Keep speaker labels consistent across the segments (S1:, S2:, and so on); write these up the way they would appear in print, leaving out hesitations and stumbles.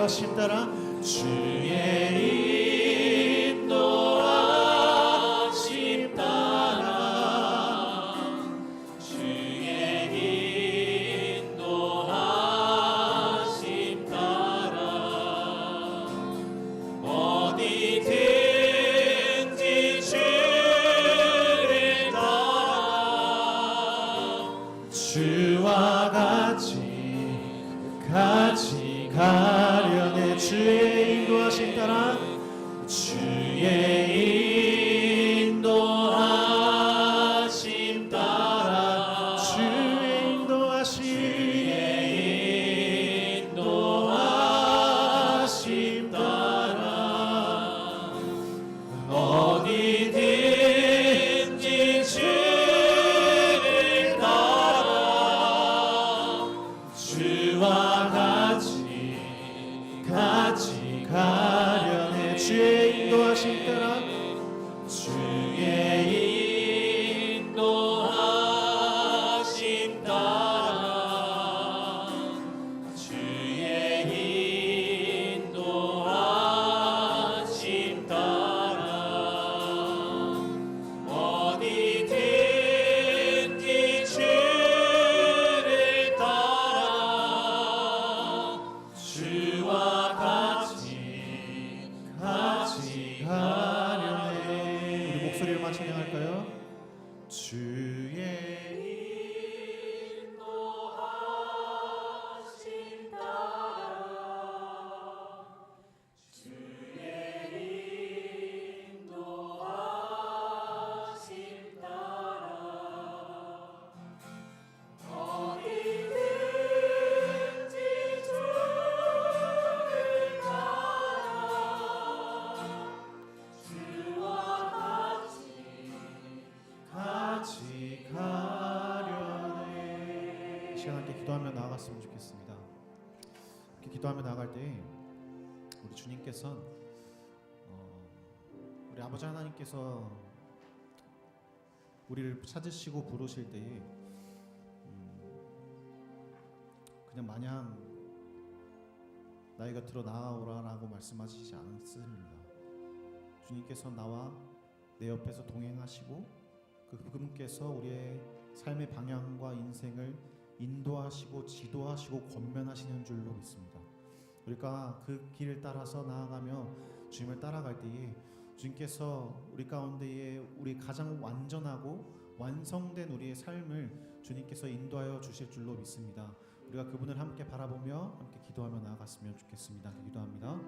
S1: 인도하심 따라
S2: 주의 인도하심 따라 주의 인도하심 따라 어디든지 주를 따라
S1: 주와 같이 가려네. 주의 인도하심 따라 주의 인도하심 따라 주의 인도하심 따라 어디든지 주를 따라 주와 같이 가려네. 주의 인도하심 따라 주의 인도하심 따라 주의 인도하심 따라 어디든지 주를 따라 주와 같이 가려네. 우리 목소리로만 찬양할까요? 주의
S2: 인도하심 따라 주의 인도하심 따라 어디든지 주를 따라 주와
S1: 같이 가려네. 이 시간 함께 기도하며 나아갔으면 좋겠습니다. 이렇게 기도하며 나아갈 때 우리 주님께서 우리 아버지 하나님께서 우리를 찾으시고 부르실 때에 그냥 마냥 나의 곁으로 나아오라라고 말씀하시지 않습니다. 주님께서 나와 내 옆에서 동행하시고 그분께서 우리의 삶의 방향과 인생을 인도하시고 지도하시고 권면하시는 줄로 믿습니다. 우리가 그 길을 따라서 나아가며 주님을 따라갈 때에 주님께서 우리 가운데에 우리 가장 완전하고 완성된 우리의 삶을 주님께서 인도하여 주실 줄로 믿습니다. 우리가 그분을 함께 바라보며 함께 기도하며 나아갔으면 좋겠습니다. 기도합니다.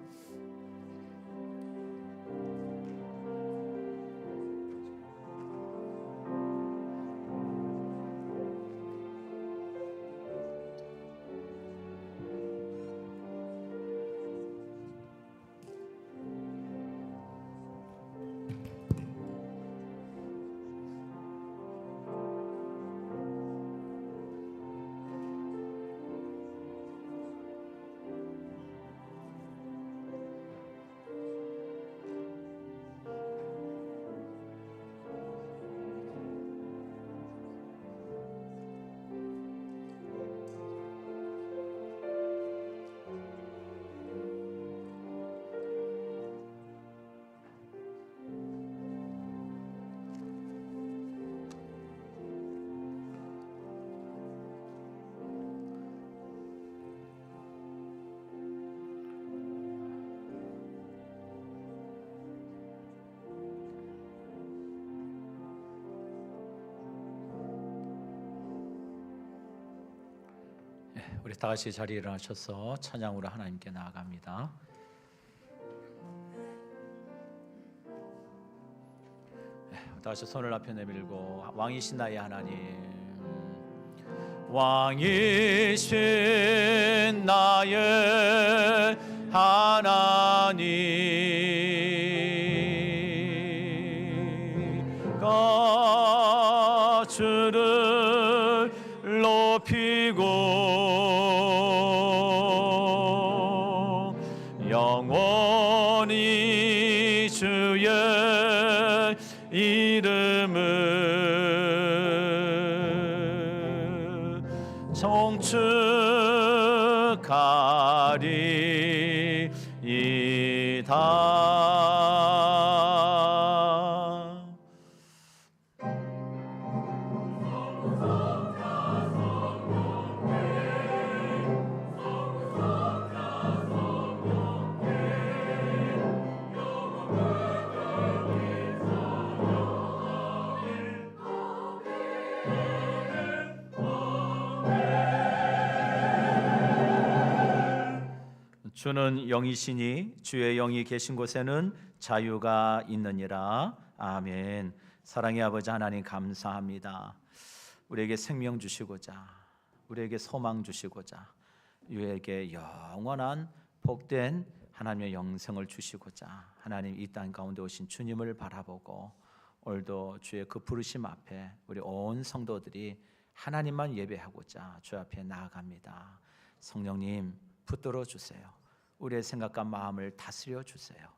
S3: 우리 다 같이 자리에 일어나셔서 찬양으로 하나님께 나아갑니다. 다 같이 손을 앞에 내밀고 왕이신 나의 하나님, 왕이신 나의 하나님, 주를 높이고 영원히 주의 이름을 청축하리. 주는 영이시니 주의 영이 계신 곳에는 자유가 있느니라. 아멘. 사랑의 아버지 하나님 감사합니다. 우리에게 생명 주시고자, 우리에게 소망 주시고자, 우리에게 영원한 복된 하나님의 영생을 주시고자 하나님 이 땅 가운데 오신 주님을 바라보고 오늘도 주의 그 부르심 앞에 우리 온 성도들이 하나님만 예배하고자 주 앞에 나아갑니다. 성령님 붙들어 주세요. 우리의 생각과 마음을 다스려 주세요.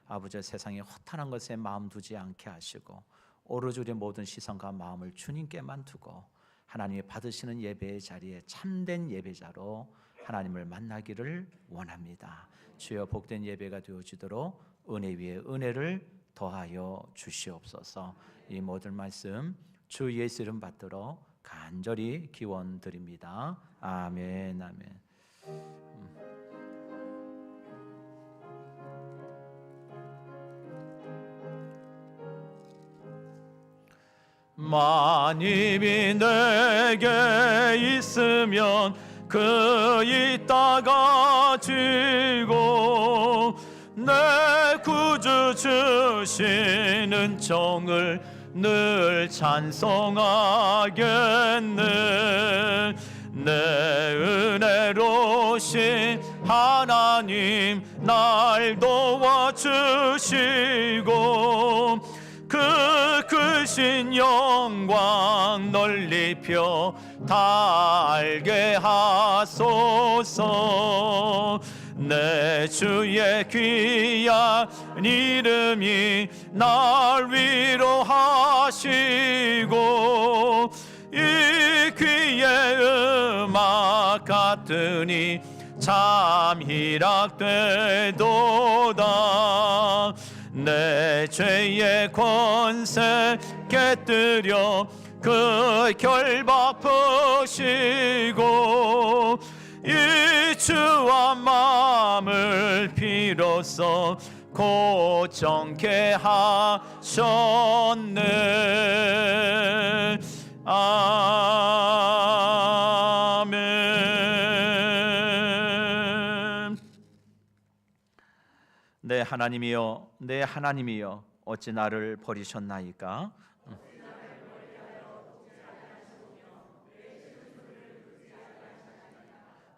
S3: 아버지, 세상에 허탄한 것에 마음 두지 않게 하시고 오로지 우리의 모든 시선과 마음을 주님께만 두고 하나님이 받으시는 예배의 자리에 참된 예배자로 하나님을 만나기를 원합니다. 주여, 복된 예배가 되어지도록 은혜 위에 은혜를 더하여 주시옵소서. 이 모든 말씀 주 예수 이름 받들어 간절히 기원드립니다. 아멘. 아멘. 만입이 내게 있으면 그 있다가 지고 내 구주 주시는 종을 늘 찬송하겠네. 내 은혜로신 하나님 날 도와주시고 그 크신 영광 널리 펴 달게 하소서. 내 주의 귀한 이름이 날 위로하시고 이 귀의 음악 같으니 참 희락되도다. 내 죄의 권세 깨뜨려 그 결박 푸시고 이 주와 마음을 비로소 고정케 하셨네. 아멘. 내 하나님이여, 내 하나님이여, 어찌 나를 버리셨나이까?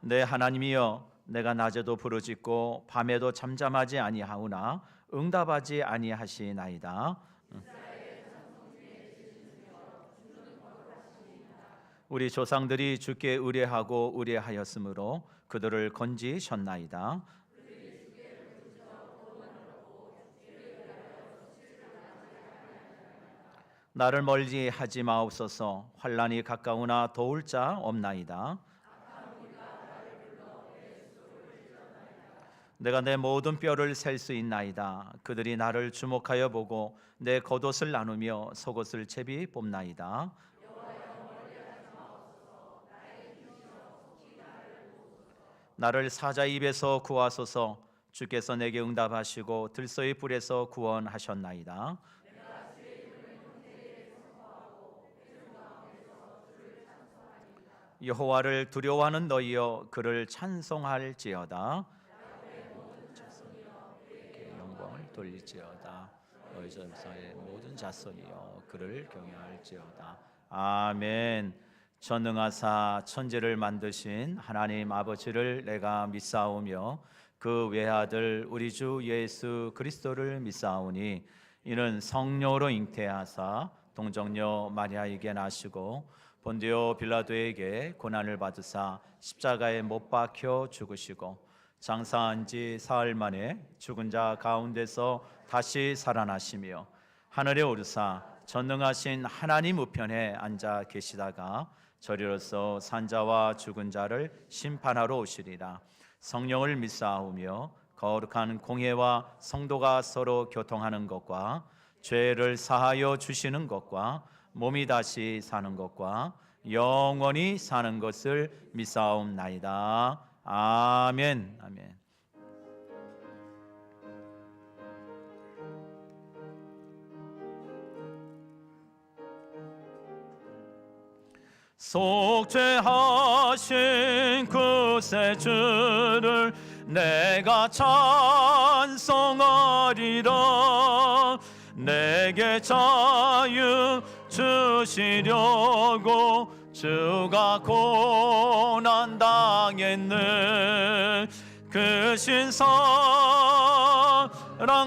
S3: 내 하나님이여, 내가 낮에도 부르짖고 밤에도 잠잠하지 아니하오나 응답하지 아니하시나이다. 우리 조상들이 주께 의뢰하고 의뢰하였으므로 그들을 건지셨나이다. 나를 멀리 하지 마옵소서. 환난이 가까우나 도울 자 없나이다. 내가 내 모든 뼈를 셀 수 있나이다. 그들이 나를 주목하여 보고 내 겉옷을 나누며 속옷을 채비 뽑나이다. 나를 사자 입에서 구하소서. 주께서 내게 응답하시고 들소의 불에서 구원하셨나이다. 여호와를 두려워하는 너희여, 그를 찬송할지어다. 영광을 돌릴지어다. 너희 전사의 모든 자손이여, 그를 경외할지어다. 아멘. 전능하사 천지를 만드신 하나님 아버지를 내가 믿사오며 그 외아들 우리 주 예수 그리스도를 믿사오니 이는 성령으로 잉태하사 동정녀 마리아에게 나시고 본디오 빌라도에게 고난을 받으사 십자가에 못 박혀 죽으시고 장사한 지 사흘 만에 죽은 자 가운데서 다시 살아나시며 하늘에 오르사 전능하신 하나님 우편에 앉아 계시다가 저리로서 산자와 죽은 자를 심판하러 오시리라. 성령을 믿사오며 거룩한 공예와 성도가 서로 교통하는 것과 죄를 사하여 주시는 것과 몸이 다시 사는 것과 영원히 사는 것을 믿사옵나이다. 아멘. 아멘. 속죄하신 그새 주를 내가 찬송하리라. 내게 자유 주시려고 주가 고난 당했네. 그 신사랑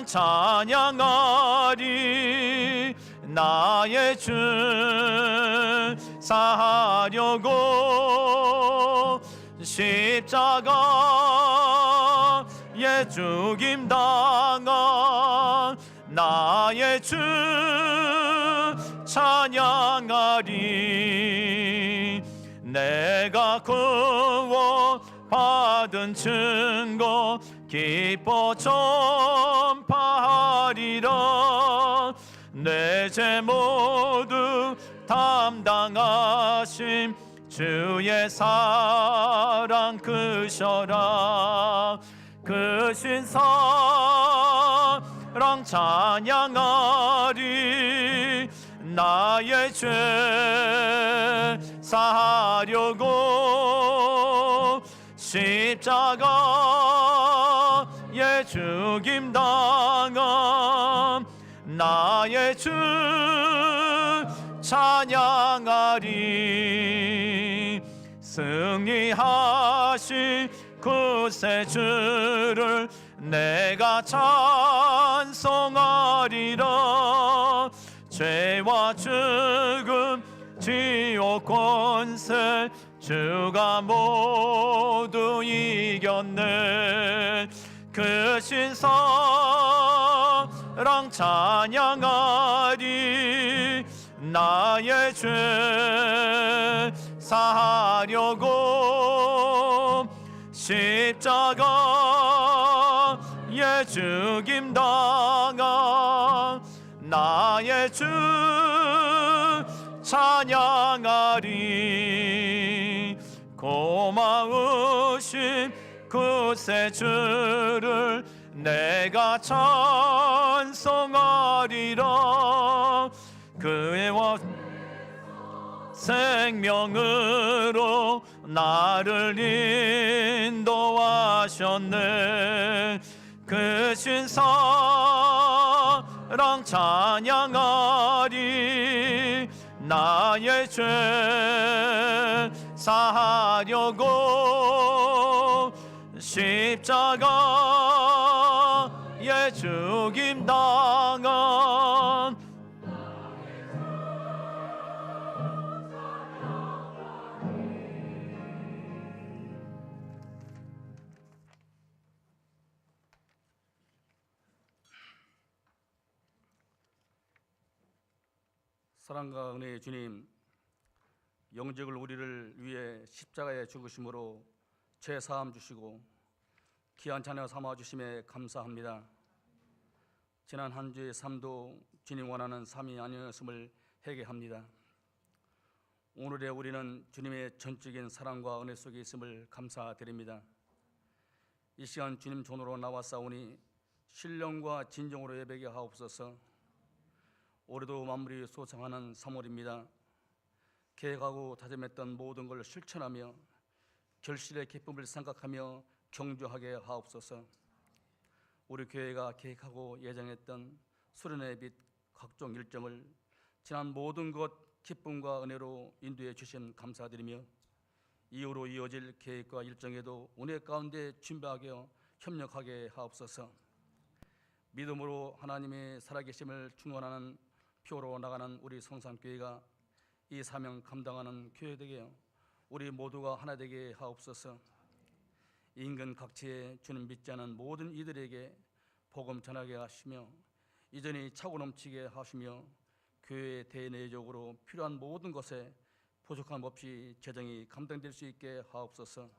S3: 찬양하리. 나의 주 사하려고 십자가에 죽임 당한 나의 주 찬양하리. 내가 구원 받은 증거 기뻐 전파하리라. 내 죄 모두 담당하심 주의 사랑 크셔라. 크신 사랑 찬양하리. 나의 죄 사하려고 십자가에 죽임 당한 나의 주 찬양하리. 승리하신 그새 주를 내가 찬송하리라. 죄와 죽음 지옥 권세 주가 모두 이겼네. 그 신사랑 찬양하리. 나의 죄 사하려고 십자가에 죽임 당한 나의 주 찬양하리. 고마우신 그새 주를 내가 찬송하리라. 그의 생명으로 나를 인도하셨네. 그 신사랑 찬양하리. 나의 죄 사하려고 십자가에 죽임 당한
S4: 사랑과 은혜의 주님, 영적을 우리를 위해 십자가에 죽으심으로 죄 사함 주시고 귀한 자녀 삼아 주심에 감사합니다. 지난 한 주의 삶도 주님 원하는 삶이 아니었음을 회개합니다. 오늘의 우리는 주님의 전적인 사랑과 은혜 속에 있음을 감사드립니다. 이 시간 주님 존으로 나왔사오니 신령과 진정으로 예배게 하옵소서. 올해도 마무리 소창하는 3월입니다. 계획하고 다짐했던 모든 걸 실천하며 결실의 기쁨을 생각하며 경주하게 하옵소서. 우리 교회가 계획하고 예정했던 수련회 및 각종 일정을 지난 모든 것 기쁨과 은혜로 인도해 주신 감사드리며 이후로 이어질 계획과 일정에도 은혜 가운데 준비하게 협력하게 하옵소서. 믿음으로 하나님의 살아계심을 충원하는 표로 나가는 우리 성산교회가 이 사명 감당하는 교회 되게 우리 모두가 하나 되게 하옵소서. 인근 각지에 주는 믿지 않은 모든 이들에게 복음 전하게 하시며 이전이 차고 넘치게 하시며 교회 대내적으로 필요한 모든 것에 부족함 없이 재정이 감당될 수 있게 하옵소서.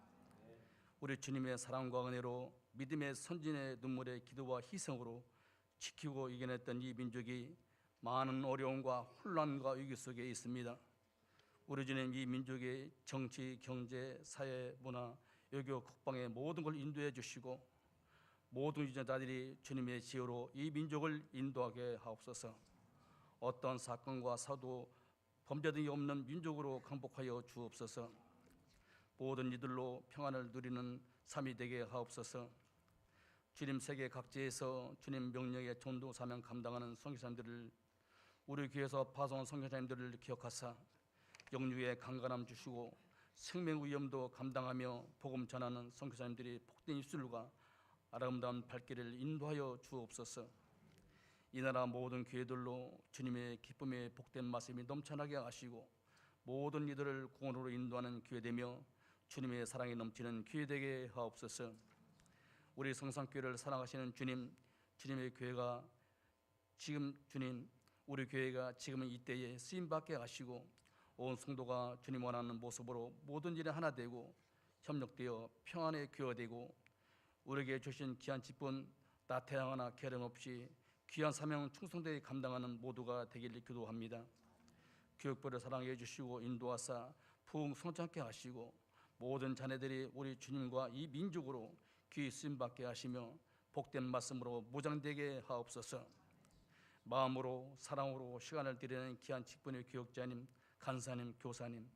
S4: 우리 주님의 사랑과 은혜로 믿음의 선진의 눈물의 기도와 희생으로 지키고 이겨냈던 이 민족이 많은 어려움과 혼란과 위기 속에 있습니다. 우리 주님, 이 민족의 정치, 경제, 사회, 문화, 외교, 국방의 모든 걸 인도해 주시고 모든 유전자들이 주님의 지혜로 이 민족을 인도하게 하옵소서. 어떤 사건과 사도, 범죄 등이 없는 민족으로 강복하여 주옵소서. 모든 이들로 평안을 누리는 삶이 되게 하옵소서. 주님, 세계 각지에서 주님 명령의 전도 사명 감당하는 선교사님들을, 우리 교회에서 파송한 선교사님들을 기억하사 영육의 강건함 주시고 생명 위험도 감당하며 복음 전하는 선교사님들이 복된 입술과 아름다운 발길을 인도하여 주옵소서. 이 나라 모든 교회들로 주님의 기쁨의 복된 말씀이 넘쳐나게 하시고 모든 이들을 구원으로 인도하는 교회 되며 주님의 사랑이 넘치는 교회 되게 하옵소서. 우리 성산교회를 사랑하시는 주님, 주님의 교회가 지금 주님, 우리 교회가 지금은 이때에 쓰임받게 하시고 온 성도가 주님 원하는 모습으로 모든 일에 하나 되고 협력되어 평안의 교회가 되고 우리에게 주신 귀한 직분 나태하거나 계량 없이 귀한 사명 충성되게 감당하는 모두가 되기를 기도합니다. 교육부를 사랑해 주시고 인도하사 부흥성장케 하시고 모든 자녀들이 우리 주님과 이 민족으로 귀히 쓰임받게 하시며 복된 말씀으로 무장되게 하옵소서. 마음으로 사랑으로 시간을 드리는 귀한 직분의 교육자님, 간사님, 교사님,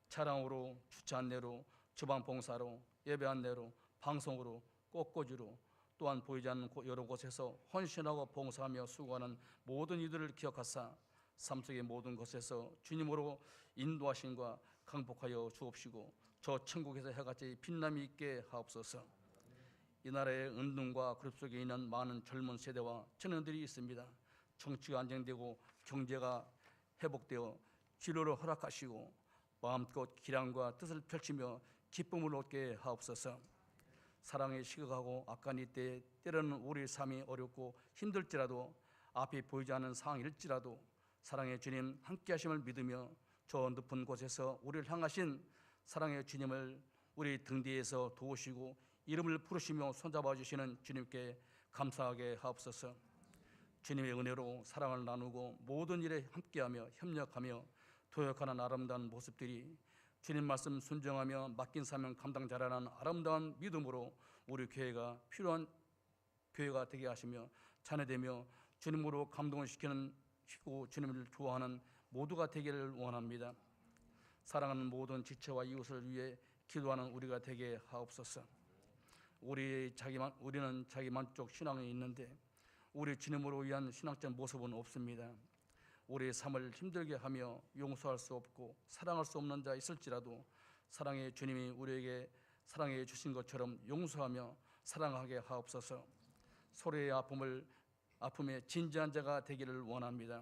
S4: 차량으로 주차 안내로 주방 봉사로 예배 안내로 방송으로 꽃꽂이로 또한 보이지 않는 여러 곳에서 헌신하고 봉사하며 수고하는 모든 이들을 기억하사 삶 속의 모든 것에서 주님으로 인도하심과 강복하여 주옵시고 저 천국에서 해같이 빛남이 있게 하옵소서. 이 나라의 은둔과 그룹 속에 있는 많은 젊은 세대와 청년들이 있습니다. 정치가 안정되고 경제가 회복되어 진로를 허락하시고 마음껏 기량과 뜻을 펼치며 기쁨을 얻게 하옵소서. 사랑에 시각하고 악한 이때에 때로는 우리의 삶이 어렵고 힘들지라도 앞이 보이지 않는 상황일지라도 사랑의 주님 함께 하심을 믿으며 저 높은 곳에서 우리를 향하신 사랑의 주님을 우리 등 뒤에서 도우시고 이름을 부르시며 손잡아 주시는 주님께 감사하게 하옵소서. 주님의 은혜로 사랑을 나누고 모든 일에 함께하며 협력하며 도역하는 아름다운 모습들이 주님 말씀 순종하며 맡긴 사명 감당자라는 아름다운 믿음으로 우리 교회가 필요한 교회가 되게 하시며 자녀되며 주님으로 감동을 시키고 주님을 좋아하는 모두가 되기를 원합니다. 사랑하는 모든 지체와 이웃을 위해 기도하는 우리가 되게 하옵소서. 우리는 자기 만족 신앙이 있는데 우리 주님으로 위한 신앙적 모습은 없습니다. 우리의 삶을 힘들게 하며 용서할 수 없고 사랑할 수 없는 자 있을지라도 사랑의 주님이 우리에게 사랑해 주신 것처럼 용서하며 사랑하게 하옵소서. 서로의 아픔에 진지한 자가 되기를 원합니다.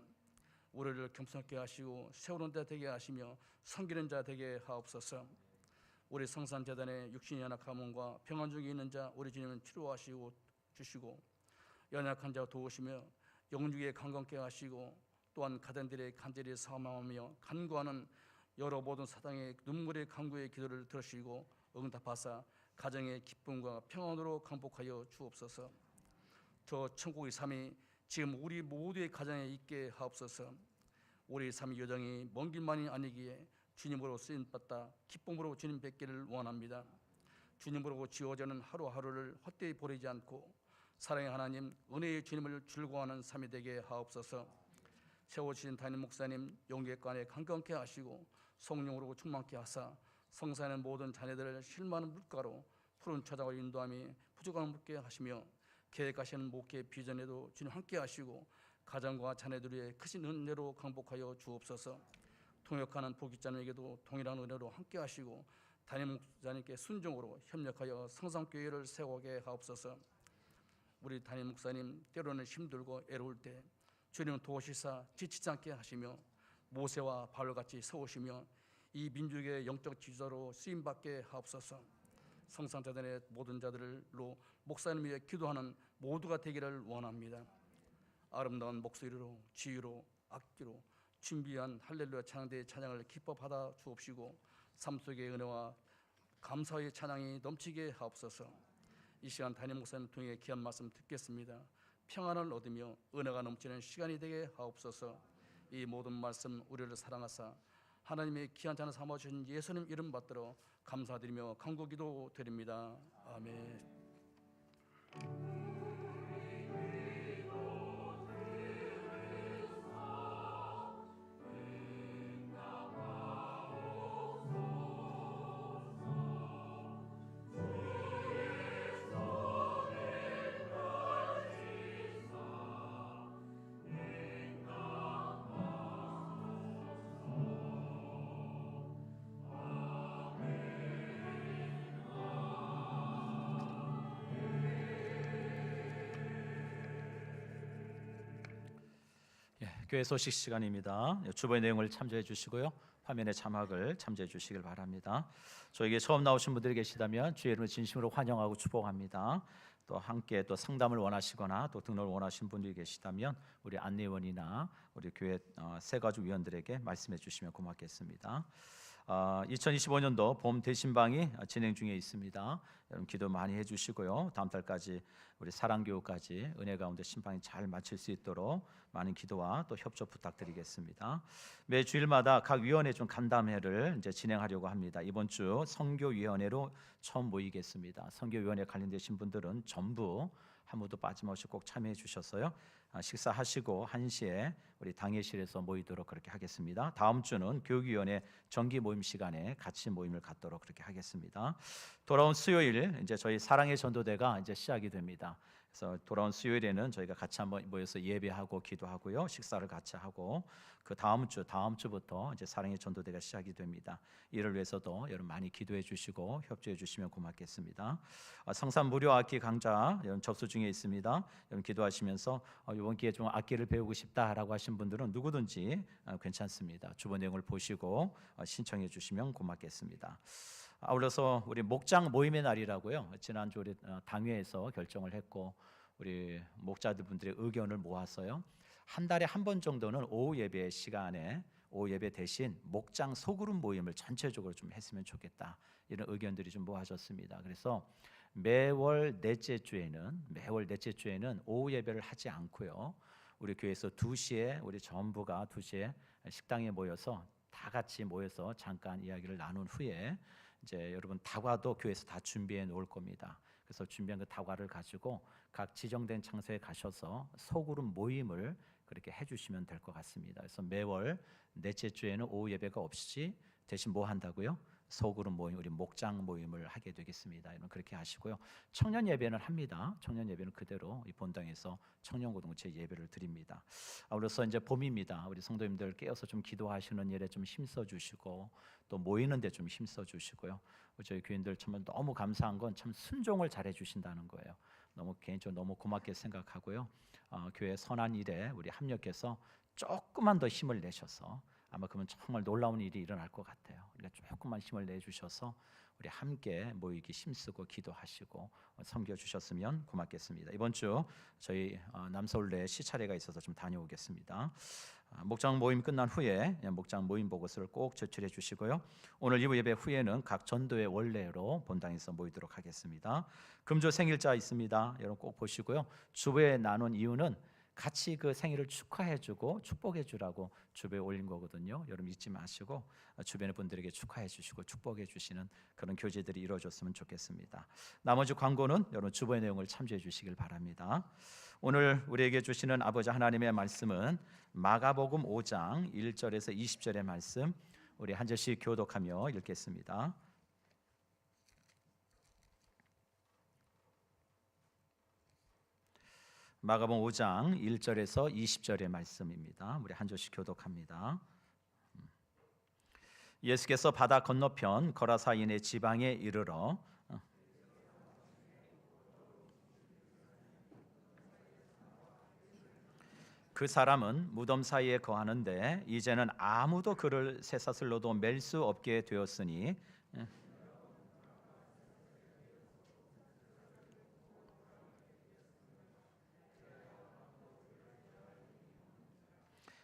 S4: 우리를 겸손케 하시고 세우는 자 되게 하시며 섬기는 자 되게 하옵소서. 우리 성산재단의 육신의 연약함과 평안 중에 있는 자 우리 주님은 치료하시고 주시고 연약한 자 도우시며 영육에 강건케 하시고 또한 가정들의 간절히 사망하며 간구하는 여러 모든 사당의 눈물의 간구의 기도를 들으시고 응답하사 가정의 기쁨과 평안으로 강복하여 주옵소서. 저 천국의 삶이 지금 우리 모두의 가정에 있게 하옵소서. 우리 삶의 여정이 먼 길만이 아니기에 주님으로 쓰임받다 기쁨으로 주님 뵙기를 원합니다. 주님으로 지어지는 하루하루를 헛되이 보내지 않고 사랑의 하나님 은혜의 주님을 즐거워하는 삶이 되게 하옵소서. 세워주신 담임 목사님 용객관에 강건케 하시고 성령으로 충만케 하사 성산의 모든 자녀들을 실망하는 물가로 푸른 초장을 인도함이 부족함을 묻게 하시며 계획하시는 목회 비전에도 주님 함께 하시고 가정과 자녀들의 크신 은혜로 강복하여 주옵소서. 통역하는 부기자님에게도 동일한 은혜로 함께 하시고 담임 목사님께 순종으로 협력하여 성산교회를 세우게 하옵소서. 우리 담임 목사님 때로는 힘들고 애로울 때 주님은 도우시사 지치지 않게 하시며 모세와 바울같이 세우시며 이 민족의 영적 지도자로 쓰임받게 하옵소서. 성산재단의 모든 자들로 목사님 위해 기도하는 모두가 되기를 원합니다. 아름다운 목소리로 지휘로 악기로 준비한 할렐루야 찬양대의 찬양을 기뻐 받아 주옵시고 삶 속의 은혜와 감사의 찬양이 넘치게 하옵소서. 이 시간 담임 목사님 통해 귀한 말씀 듣겠습니다. 평안을 얻으며 은혜가 넘치는 시간이 되게 하옵소서. 이 모든 말씀 우리를 사랑하사 하나님의 귀한 자녀 삼아주신 예수님 이름 받들어 감사드리며 간구기도 드립니다. 아멘.
S3: 교회 소식 시간입니다. 주보의 내용을 참조해 주시고요. 화면의 자막을 참조해 주시길 바랍니다. 저에게 처음 나오신 분들이 계시다면 주의 이름을 진심으로 환영하고 축복합니다. 또 함께 또 상담을 원하시거나 또 등록을 원하신 분들이 계시다면 우리 안내원이나 우리 교회 세가족 위원들에게 말씀해 주시면 고맙겠습니다. 2025년도 봄 대신방이 진행 중에 있습니다. 여러분 기도 많이 해주시고요. 다음 달까지 우리 사랑교육까지 은혜 가운데 신방이 잘 마칠 수 있도록 많은 기도와 또 협조 부탁드리겠습니다. 매 주일마다 각 위원회 좀 간담회를 이제 진행하려고 합니다. 이번 주 선교위원회로 처음 모이겠습니다. 선교위원회 관련되신 분들은 전부 아무도 빠짐없이 꼭 참여해 주셨어요. 식사하시고 1시에 우리 당회실에서 모이도록 그렇게 하겠습니다. 다음 주는 교육위원회 정기 모임 시간에 같이 모임을 갖도록 그렇게 하겠습니다. 돌아온 수요일 이제 저희 사랑의 전도대가 이제 시작이 됩니다. 그래서 돌아온 수요일에는 저희가 같이 한번 모여서 예배하고 기도하고요, 식사를 같이 하고 그 다음 주부터 이제 사랑의 전도대가 시작이 됩니다. 이를 위해서도 여러분 많이 기도해 주시고 협조해 주시면 고맙겠습니다. 성산 무료 악기 강좌 여러분 접수 중에 있습니다. 여러분 기도하시면서 이번 기회에 좀 악기를 배우고 싶다라고 하신 분들은 누구든지 괜찮습니다. 주보 내용을 보시고 신청해 주시면 고맙겠습니다. 아울러서 우리 목장 모임의 날이라고요. 지난주 우리 당회에서 결정을 했고 우리 목자들 분들의 의견을 모았어요. 한 달에 한 번 정도는 오후 예배 시간에 오후 예배 대신 목장 소그룹 모임을 전체적으로 좀 했으면 좋겠다. 이런 의견들이 좀 모아졌습니다. 그래서 매월 넷째 주에는 오후 예배를 하지 않고요. 우리 교회에서 2시에 우리 전부가 2시에 식당에 모여서 다 같이 모여서 잠깐 이야기를 나눈 후에 이제 여러분 다과도 교회에서 다 준비해 놓을 겁니다. 그래서 준비한 그 다과를 가지고 각 지정된 장소에 가셔서 소그룹 모임을 그렇게 해주시면 될 것 같습니다. 그래서 매월 넷째 주에는 오후 예배가 없이 대신 뭐 한다고요? 소그룹 모임, 우리 목장 모임을 하게 되겠습니다. 여러분 그렇게 하시고요. 청년 예배는 합니다. 청년 예배는 그대로 이 본당에서 청년 공동체 예배를 드립니다. 아울러서 이제 봄입니다. 우리 성도님들 깨어서 좀 기도하시는 일에 좀 힘써 주시고 또 모이는데 좀 힘써 주시고요. 저희 교인들 정말 너무 감사한 건 참 순종을 잘해 주신다는 거예요. 너무 개인적으로 너무 고맙게 생각하고요. 교회 선한 일에 우리 합력해서 조금만 더 힘을 내셔서 아마 그러면 정말 놀라운 일이 일어날 것 같아요. 우리가 조금만 힘을 내주셔서 우리 함께 모이기 힘쓰고 기도하시고 섬겨주셨으면 고맙겠습니다. 이번 주 저희 남서울에 시차례가 있어서 좀 다녀오겠습니다. 목장 모임 끝난 후에 목장 모임 보고서를 꼭 제출해 주시고요. 오늘 2부 예배 후에는 각 전도의 원례로 본당에서 모이도록 하겠습니다. 금조 생일자 있습니다. 여러분 꼭 보시고요. 주보에 나눈 이유는 같이 그 생일을 축하해주고 축복해주라고 주보에 올린 거거든요. 여러분 잊지 마시고 주변의 분들에게 축하해주시고 축복해주시는 그런 교제들이 이루어졌으면 좋겠습니다. 나머지 광고는 여러분 주보의 내용을 참조해 주시길 바랍니다. 오늘 우리에게 주시는 아버지 하나님의 말씀은 마가복음 5장 1절에서 20절의 말씀, 우리 한 절씩 교독하며 읽겠습니다. 마가복음 5장 1절에서 20절의 말씀입니다. 우리 한 절씩 교독합니다. 예수께서 바다 건너편 거라사인의 지방에 이르러 그 사람은 무덤 사이에 거하는데 이제는 아무도 그를 쇠사슬로도 맬 수 없게 되었으니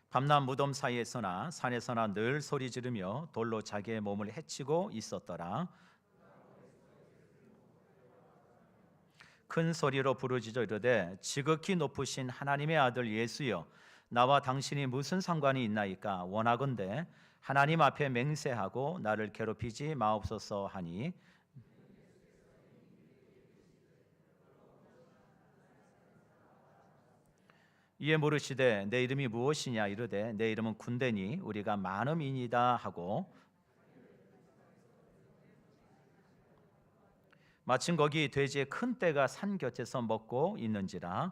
S3: 밤낮 무덤 사이에서나 산에서나 늘 소리 지르며 돌로 자기의 몸을 해치고 있었더라. 큰 소리로 부르짖어 이르되 지극히 높으신 하나님의 아들 예수여 나와 당신이 무슨 상관이 있나이까 원하건대 하나님 앞에 맹세하고 나를 괴롭히지 마옵소서 하니 이에 물으시되 내 이름이 무엇이냐 이르되 내 이름은 군대니 우리가 많음이니이다 하고 마침 거기 돼지의 큰 떼가 산 곁에서 먹고 있는지라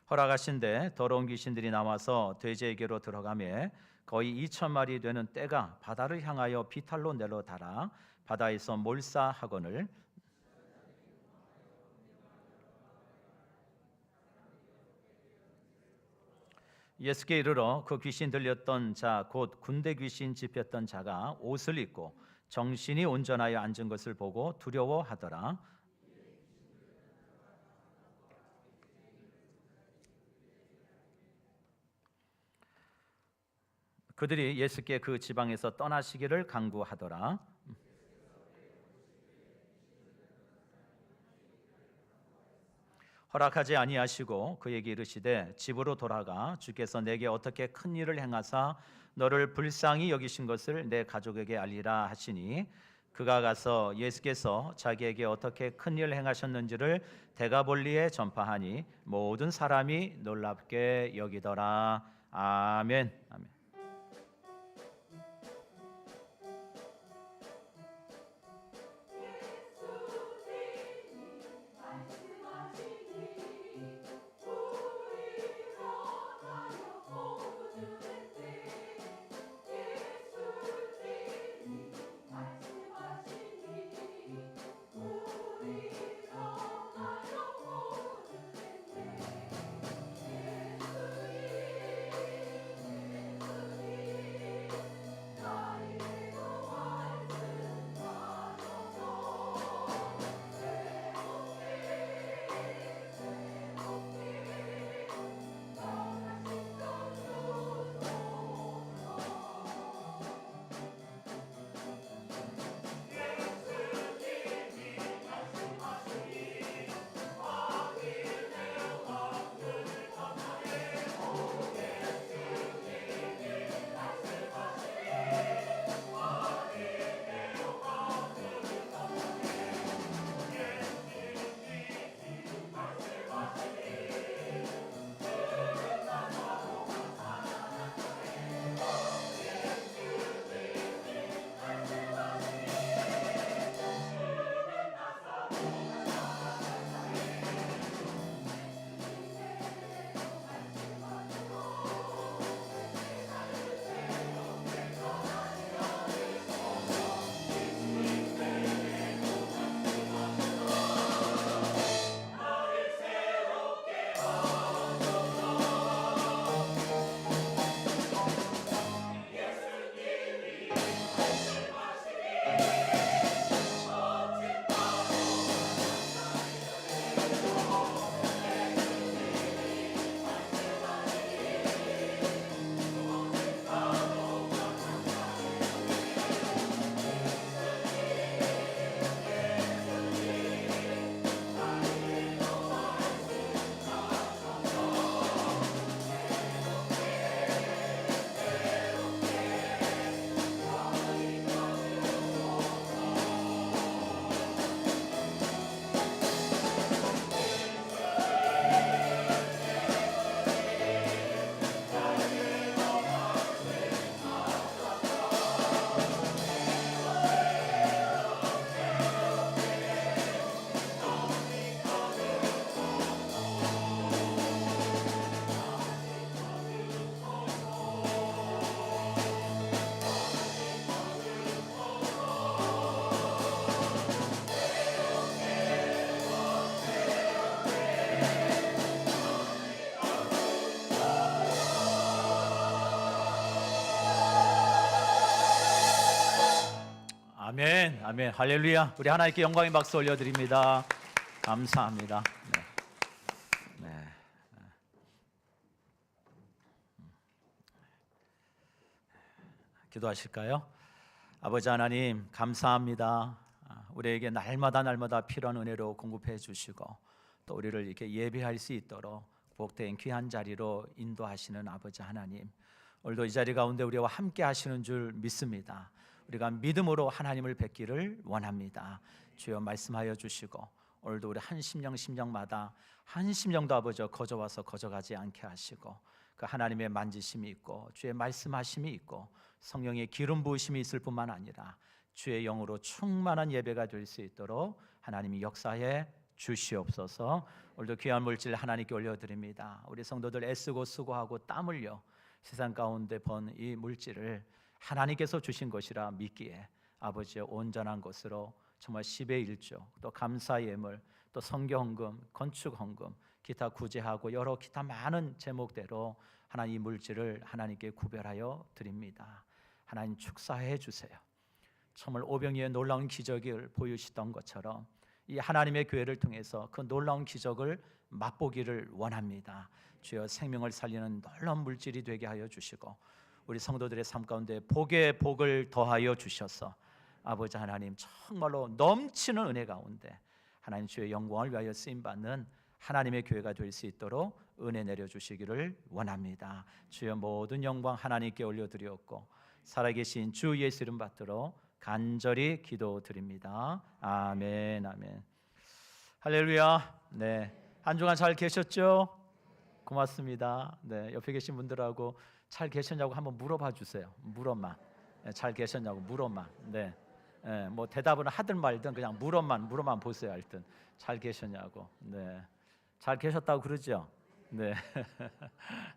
S3: 허락하신데 더러운 귀신들이 나와서 돼지에게로 들어가매 거의 2,000마리 되는 떼가 바다를 향하여 비탈로 내려달아 바다에서 몰사하거늘 예수께 이르러 그 귀신 들렸던 자 곧 군대 귀신 집혔던 자가 옷을 입고 정신이 온전하여 앉은 것을 보고 두려워하더라. 그들이 예수께 그 지방에서 떠나시기를 간구하더라. 허락하지 아니하시고 그에게 이르시되 집으로 돌아가 주께서 내게 어떻게 큰 일을 행하사 너를 불쌍히 여기신 것을 내 가족에게 알리라 하시니 그가 가서 예수께서 자기에게 어떻게 큰 일을 행하셨는지를 데가볼리에 전파하니 모든 사람이 놀랍게 여기더라. 아멘. 아멘. 아멘, 아멘, 할렐루야. 우리 하나님께 영광의 박수 올려드립니다. 감사합니다. 네. 네. 기도하실까요? 아버지 하나님 감사합니다. 우리에게 날마다 필요한 은혜로 공급해 주시고 또 우리를 이렇게 예배할 수 있도록 복된 귀한 자리로 인도하시는 아버지 하나님, 오늘도 이 자리 가운데 우리와 함께 하시는 줄 믿습니다. 우리가 믿음으로 하나님을 뵙기를 원합니다. 주여 말씀하여 주시고 오늘도 우리 한 심령마다 한 심령도 아버지 거저와서 거저가지 않게 하시고 그 하나님의 만지심이 있고 주의 말씀하심이 있고 성령의 기름 부으심이 있을 뿐만 아니라 주의 영으로 충만한 예배가 될 수 있도록 하나님이 역사해 주시옵소서. 오늘도 귀한 물질 하나님께 올려드립니다. 우리 성도들 애쓰고 수고하고 땀 흘려 세상 가운데 번 이 물질을 하나님께서 주신 것이라 믿기에 아버지의 온전한 것으로 정말 10의 1조 또 감사 예물 또 선교 헌금 건축 헌금 기타 구제하고 여러 기타 많은 제목대로 하나님 이 물질을 하나님께 구별하여 드립니다. 하나님 축사해 주세요. 정말 오병이의 놀라운 기적을 보여주시던 것처럼 이 하나님의 교회를 통해서 그 놀라운 기적을 맛보기를 원합니다. 주여 생명을 살리는 놀라운 물질이 되게 하여 주시고 우리 성도들의 삶 가운데 복에 복을 더하여 주셔서 아버지 하나님 정말로 넘치는 은혜 가운데 하나님 주의 영광을 위하여 쓰임받는 하나님의 교회가 될 수 있도록 은혜 내려주시기를 원합니다. 주여 모든 영광 하나님께 올려드리었고 살아계신 주 예수 이름 받들어 간절히 기도드립니다. 아멘 아멘. 할렐루야. 네, 한 주간 잘 계셨죠? 고맙습니다. 네, 옆에 계신 분들하고 잘 계셨냐고 한번 물어봐 주세요. 물어만. 네, 잘 계셨냐고 물어만. 네, 네, 뭐 대답은 하든 말든 그냥 물어만 보세요. 하여튼 잘 계셨냐고. 네, 잘 계셨다고 그러죠? 네,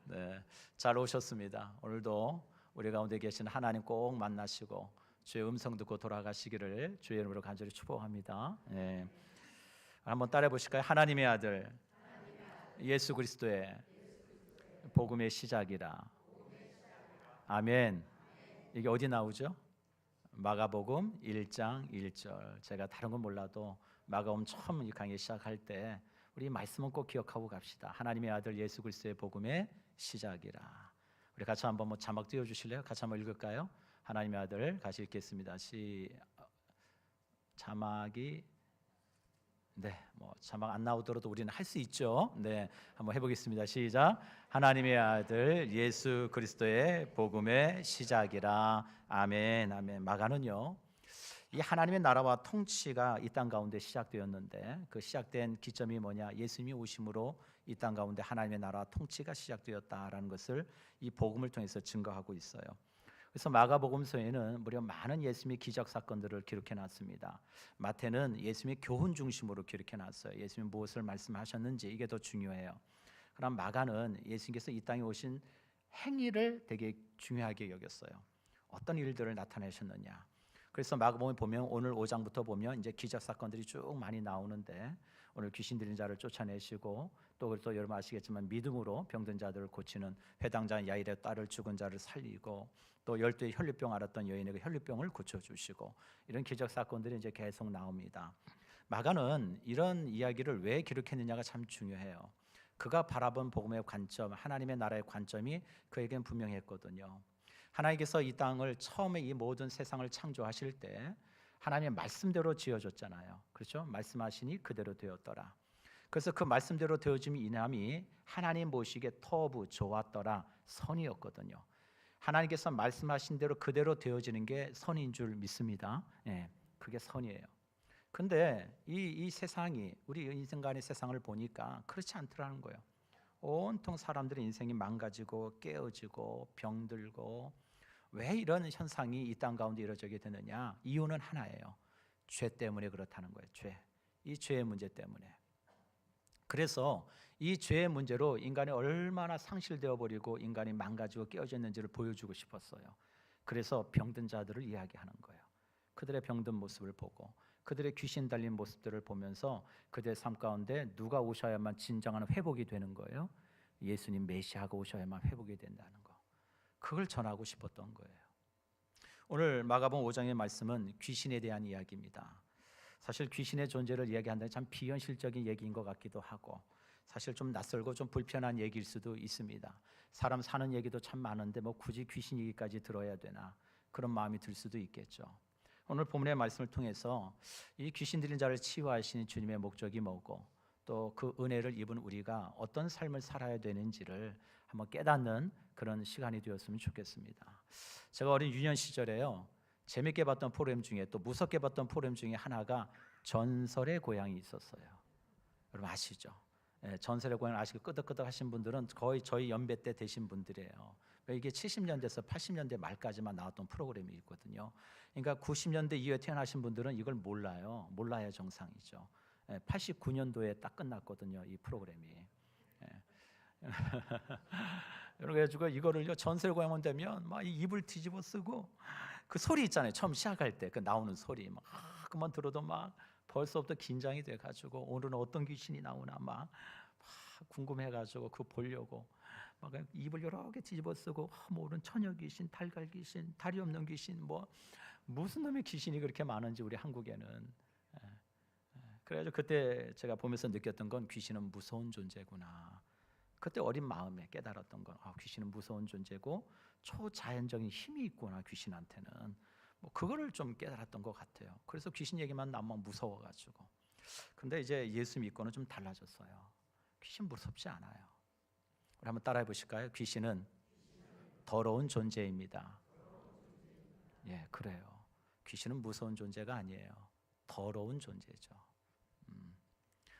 S3: 네, 잘 오셨습니다. 오늘도 우리 가운데 계신 하나님 꼭 만나시고 주의 음성 듣고 돌아가시기를 주의 이름으로 간절히 축복합니다. 네. 한번 따라해 보실까요? 하나님의 아들 예수 그리스도의 복음의 시작이라. 아멘. 이게 어디 나오죠? 마가복음 1장 1절. 제가 다른 건 몰라도 마가복음 처음 이 강의 시작할 때 우리 말씀은 꼭 기억하고 갑시다. 하나님의 아들 예수 그리스도의 복음의 시작이라. 우리 같이 한번 뭐 자막 띄워 주실래요? 같이 한번 읽을까요? 하나님의 아들 같이 읽겠습니다. 자막이 뭐 자막 안 나오더라도 우리는 할 수 있죠. 네, 한번 해보겠습니다. 시작. 하나님의 아들 예수 그리스도의 복음의 시작이라. 아멘, 아멘. 마가는요, 이 하나님의 나라와 통치가 이 땅 가운데 시작되었는데 그 시작된 기점이 뭐냐? 예수님이 오심으로 이 땅 가운데 하나님의 나라와 통치가 시작되었다라는 것을 이 복음을 통해서 증거하고 있어요. 그래서 마가복음서에는 무려 많은 예수님의 기적 사건들을 기록해 놨습니다. 마태는 예수님의 교훈 중심으로 기록해 놨어요. 예수님이 무엇을 말씀하셨는지 이게 더 중요해요. 그럼 마가는 예수님께서 이 땅에 오신 행위를 되게 중요하게 여겼어요. 어떤 일들을 나타내셨느냐. 그래서 마가복음에 보면 오늘 5장부터 보면 이제 기적 사건들이 쭉 많이 나오는데 오늘 귀신 들린 자를 쫓아내시고 또 여러분 아시겠지만 믿음으로 병든 자들을 고치는 회당장 야일의 딸을 죽은 자를 살리고 또 12의 혈류병 앓았던 여인에게 혈류병을 고쳐주시고 이런 기적 사건들이 이제 계속 나옵니다. 마가는 이런 이야기를 왜 기록했느냐가 참 중요해요. 그가 바라본 복음의 관점, 하나님의 나라의 관점이 그에겐 분명했거든요. 하나님께서 이 땅을 처음에 이 모든 세상을 창조하실 때 하나님의 말씀대로 지어줬잖아요. 그렇죠? 말씀하시니 그대로 되었더라. 그래서 그 말씀대로 되어짐이 이남이 하나님 보시기에 터부 좋았더라, 선이었거든요. 하나님께서 말씀하신 대로 그대로 되어지는 게 선인 줄 믿습니다. 예, 그게 선이에요. 근데 이 세상이 우리 인생간의 세상을 보니까 그렇지 않더라는 거예요. 온통 사람들의 인생이 망가지고 깨어지고 병들고 왜 이런 현상이 이 땅 가운데 이루어지게 되느냐? 이유는 하나예요. 죄 때문에 그렇다는 거예요. 죄. 이 죄의 문제 때문에. 그래서 이 죄의 문제로 인간이 얼마나 상실되어 버리고 인간이 망가지고 깨어졌는지를 보여주고 싶었어요. 그래서 병든 자들을 이야기하는 거예요. 그들의 병든 모습을 보고 그들의 귀신 달린 모습들을 보면서 그들의 삶 가운데 누가 오셔야만 진정한 회복이 되는 거예요. 예수님 메시아가 오셔야만 회복이 된다는 거. 그걸 전하고 싶었던 거예요. 오늘 마가복음 5장의 말씀은 귀신에 대한 이야기입니다. 사실 귀신의 존재를 이야기한다는 참 비현실적인 얘기인 것 같기도 하고 사실 좀 낯설고 좀 불편한 얘기일 수도 있습니다. 사람 사는 얘기도 참 많은데 뭐 굳이 귀신 얘기까지 들어야 되나? 그런 마음이 들 수도 있겠죠. 오늘 본문의 말씀을 통해서 이 귀신 들린 자를 치유하시는 주님의 목적이 뭐고 또 그 은혜를 입은 우리가 어떤 삶을 살아야 되는지를 한번 깨닫는 그런 시간이 되었으면 좋겠습니다. 제가 어린 유년 시절에요, 재밌게 봤던 프로그램 중에 또 무섭게 봤던 프로그램 중에 하나가 전설의 고향이 있었어요. 여러분 아시죠? 예, 전설의 고향 아시고 끄덕끄덕 하신 분들은 거의 저희 연배 때 되신 분들이에요. 이게 70년대에서 80년대 말까지만 나왔던 프로그램이 있거든요. 그러니까 90년대 이후에 태어나신 분들은 이걸 몰라요. 몰라야 정상이죠. 89년도에 딱 끝났거든요, 이 프로그램이. 그래가지고 이거를요, 전설의 고향 되면 막 입을 뒤집어 쓰고 그 소리 있잖아요. 처음 시작할 때 그 나오는 소리 막 그만 들어도 막 벌써부터 긴장이 돼가지고 오늘은 어떤 귀신이 나오나 막 궁금해가지고 그거 보려고 막 입을 여러 개 뒤집어 쓰고 뭐 오른 처녀 귀신, 달걀 귀신, 다리 없는 귀신, 뭐 무슨 놈의 귀신이 그렇게 많은지 우리 한국에는. 그래가지고 그때 제가 보면서 느꼈던 건 귀신은 무서운 존재구나. 그때 어린 마음에 깨달았던 건 귀신은 무서운 존재고 초자연적인 힘이 있구나 귀신한테는. 뭐 그거를 좀 깨달았던 것 같아요. 그래서 귀신 얘기만 나면 무서워가지고. 근데 이제 예수 믿고는 좀 달라졌어요. 귀신 무섭지 않아요. 우리 한번 따라해 보실까요? 귀신은 더러운 존재입니다. 예, 그래요. 귀신은 무서운 존재가 아니에요. 더러운 존재죠.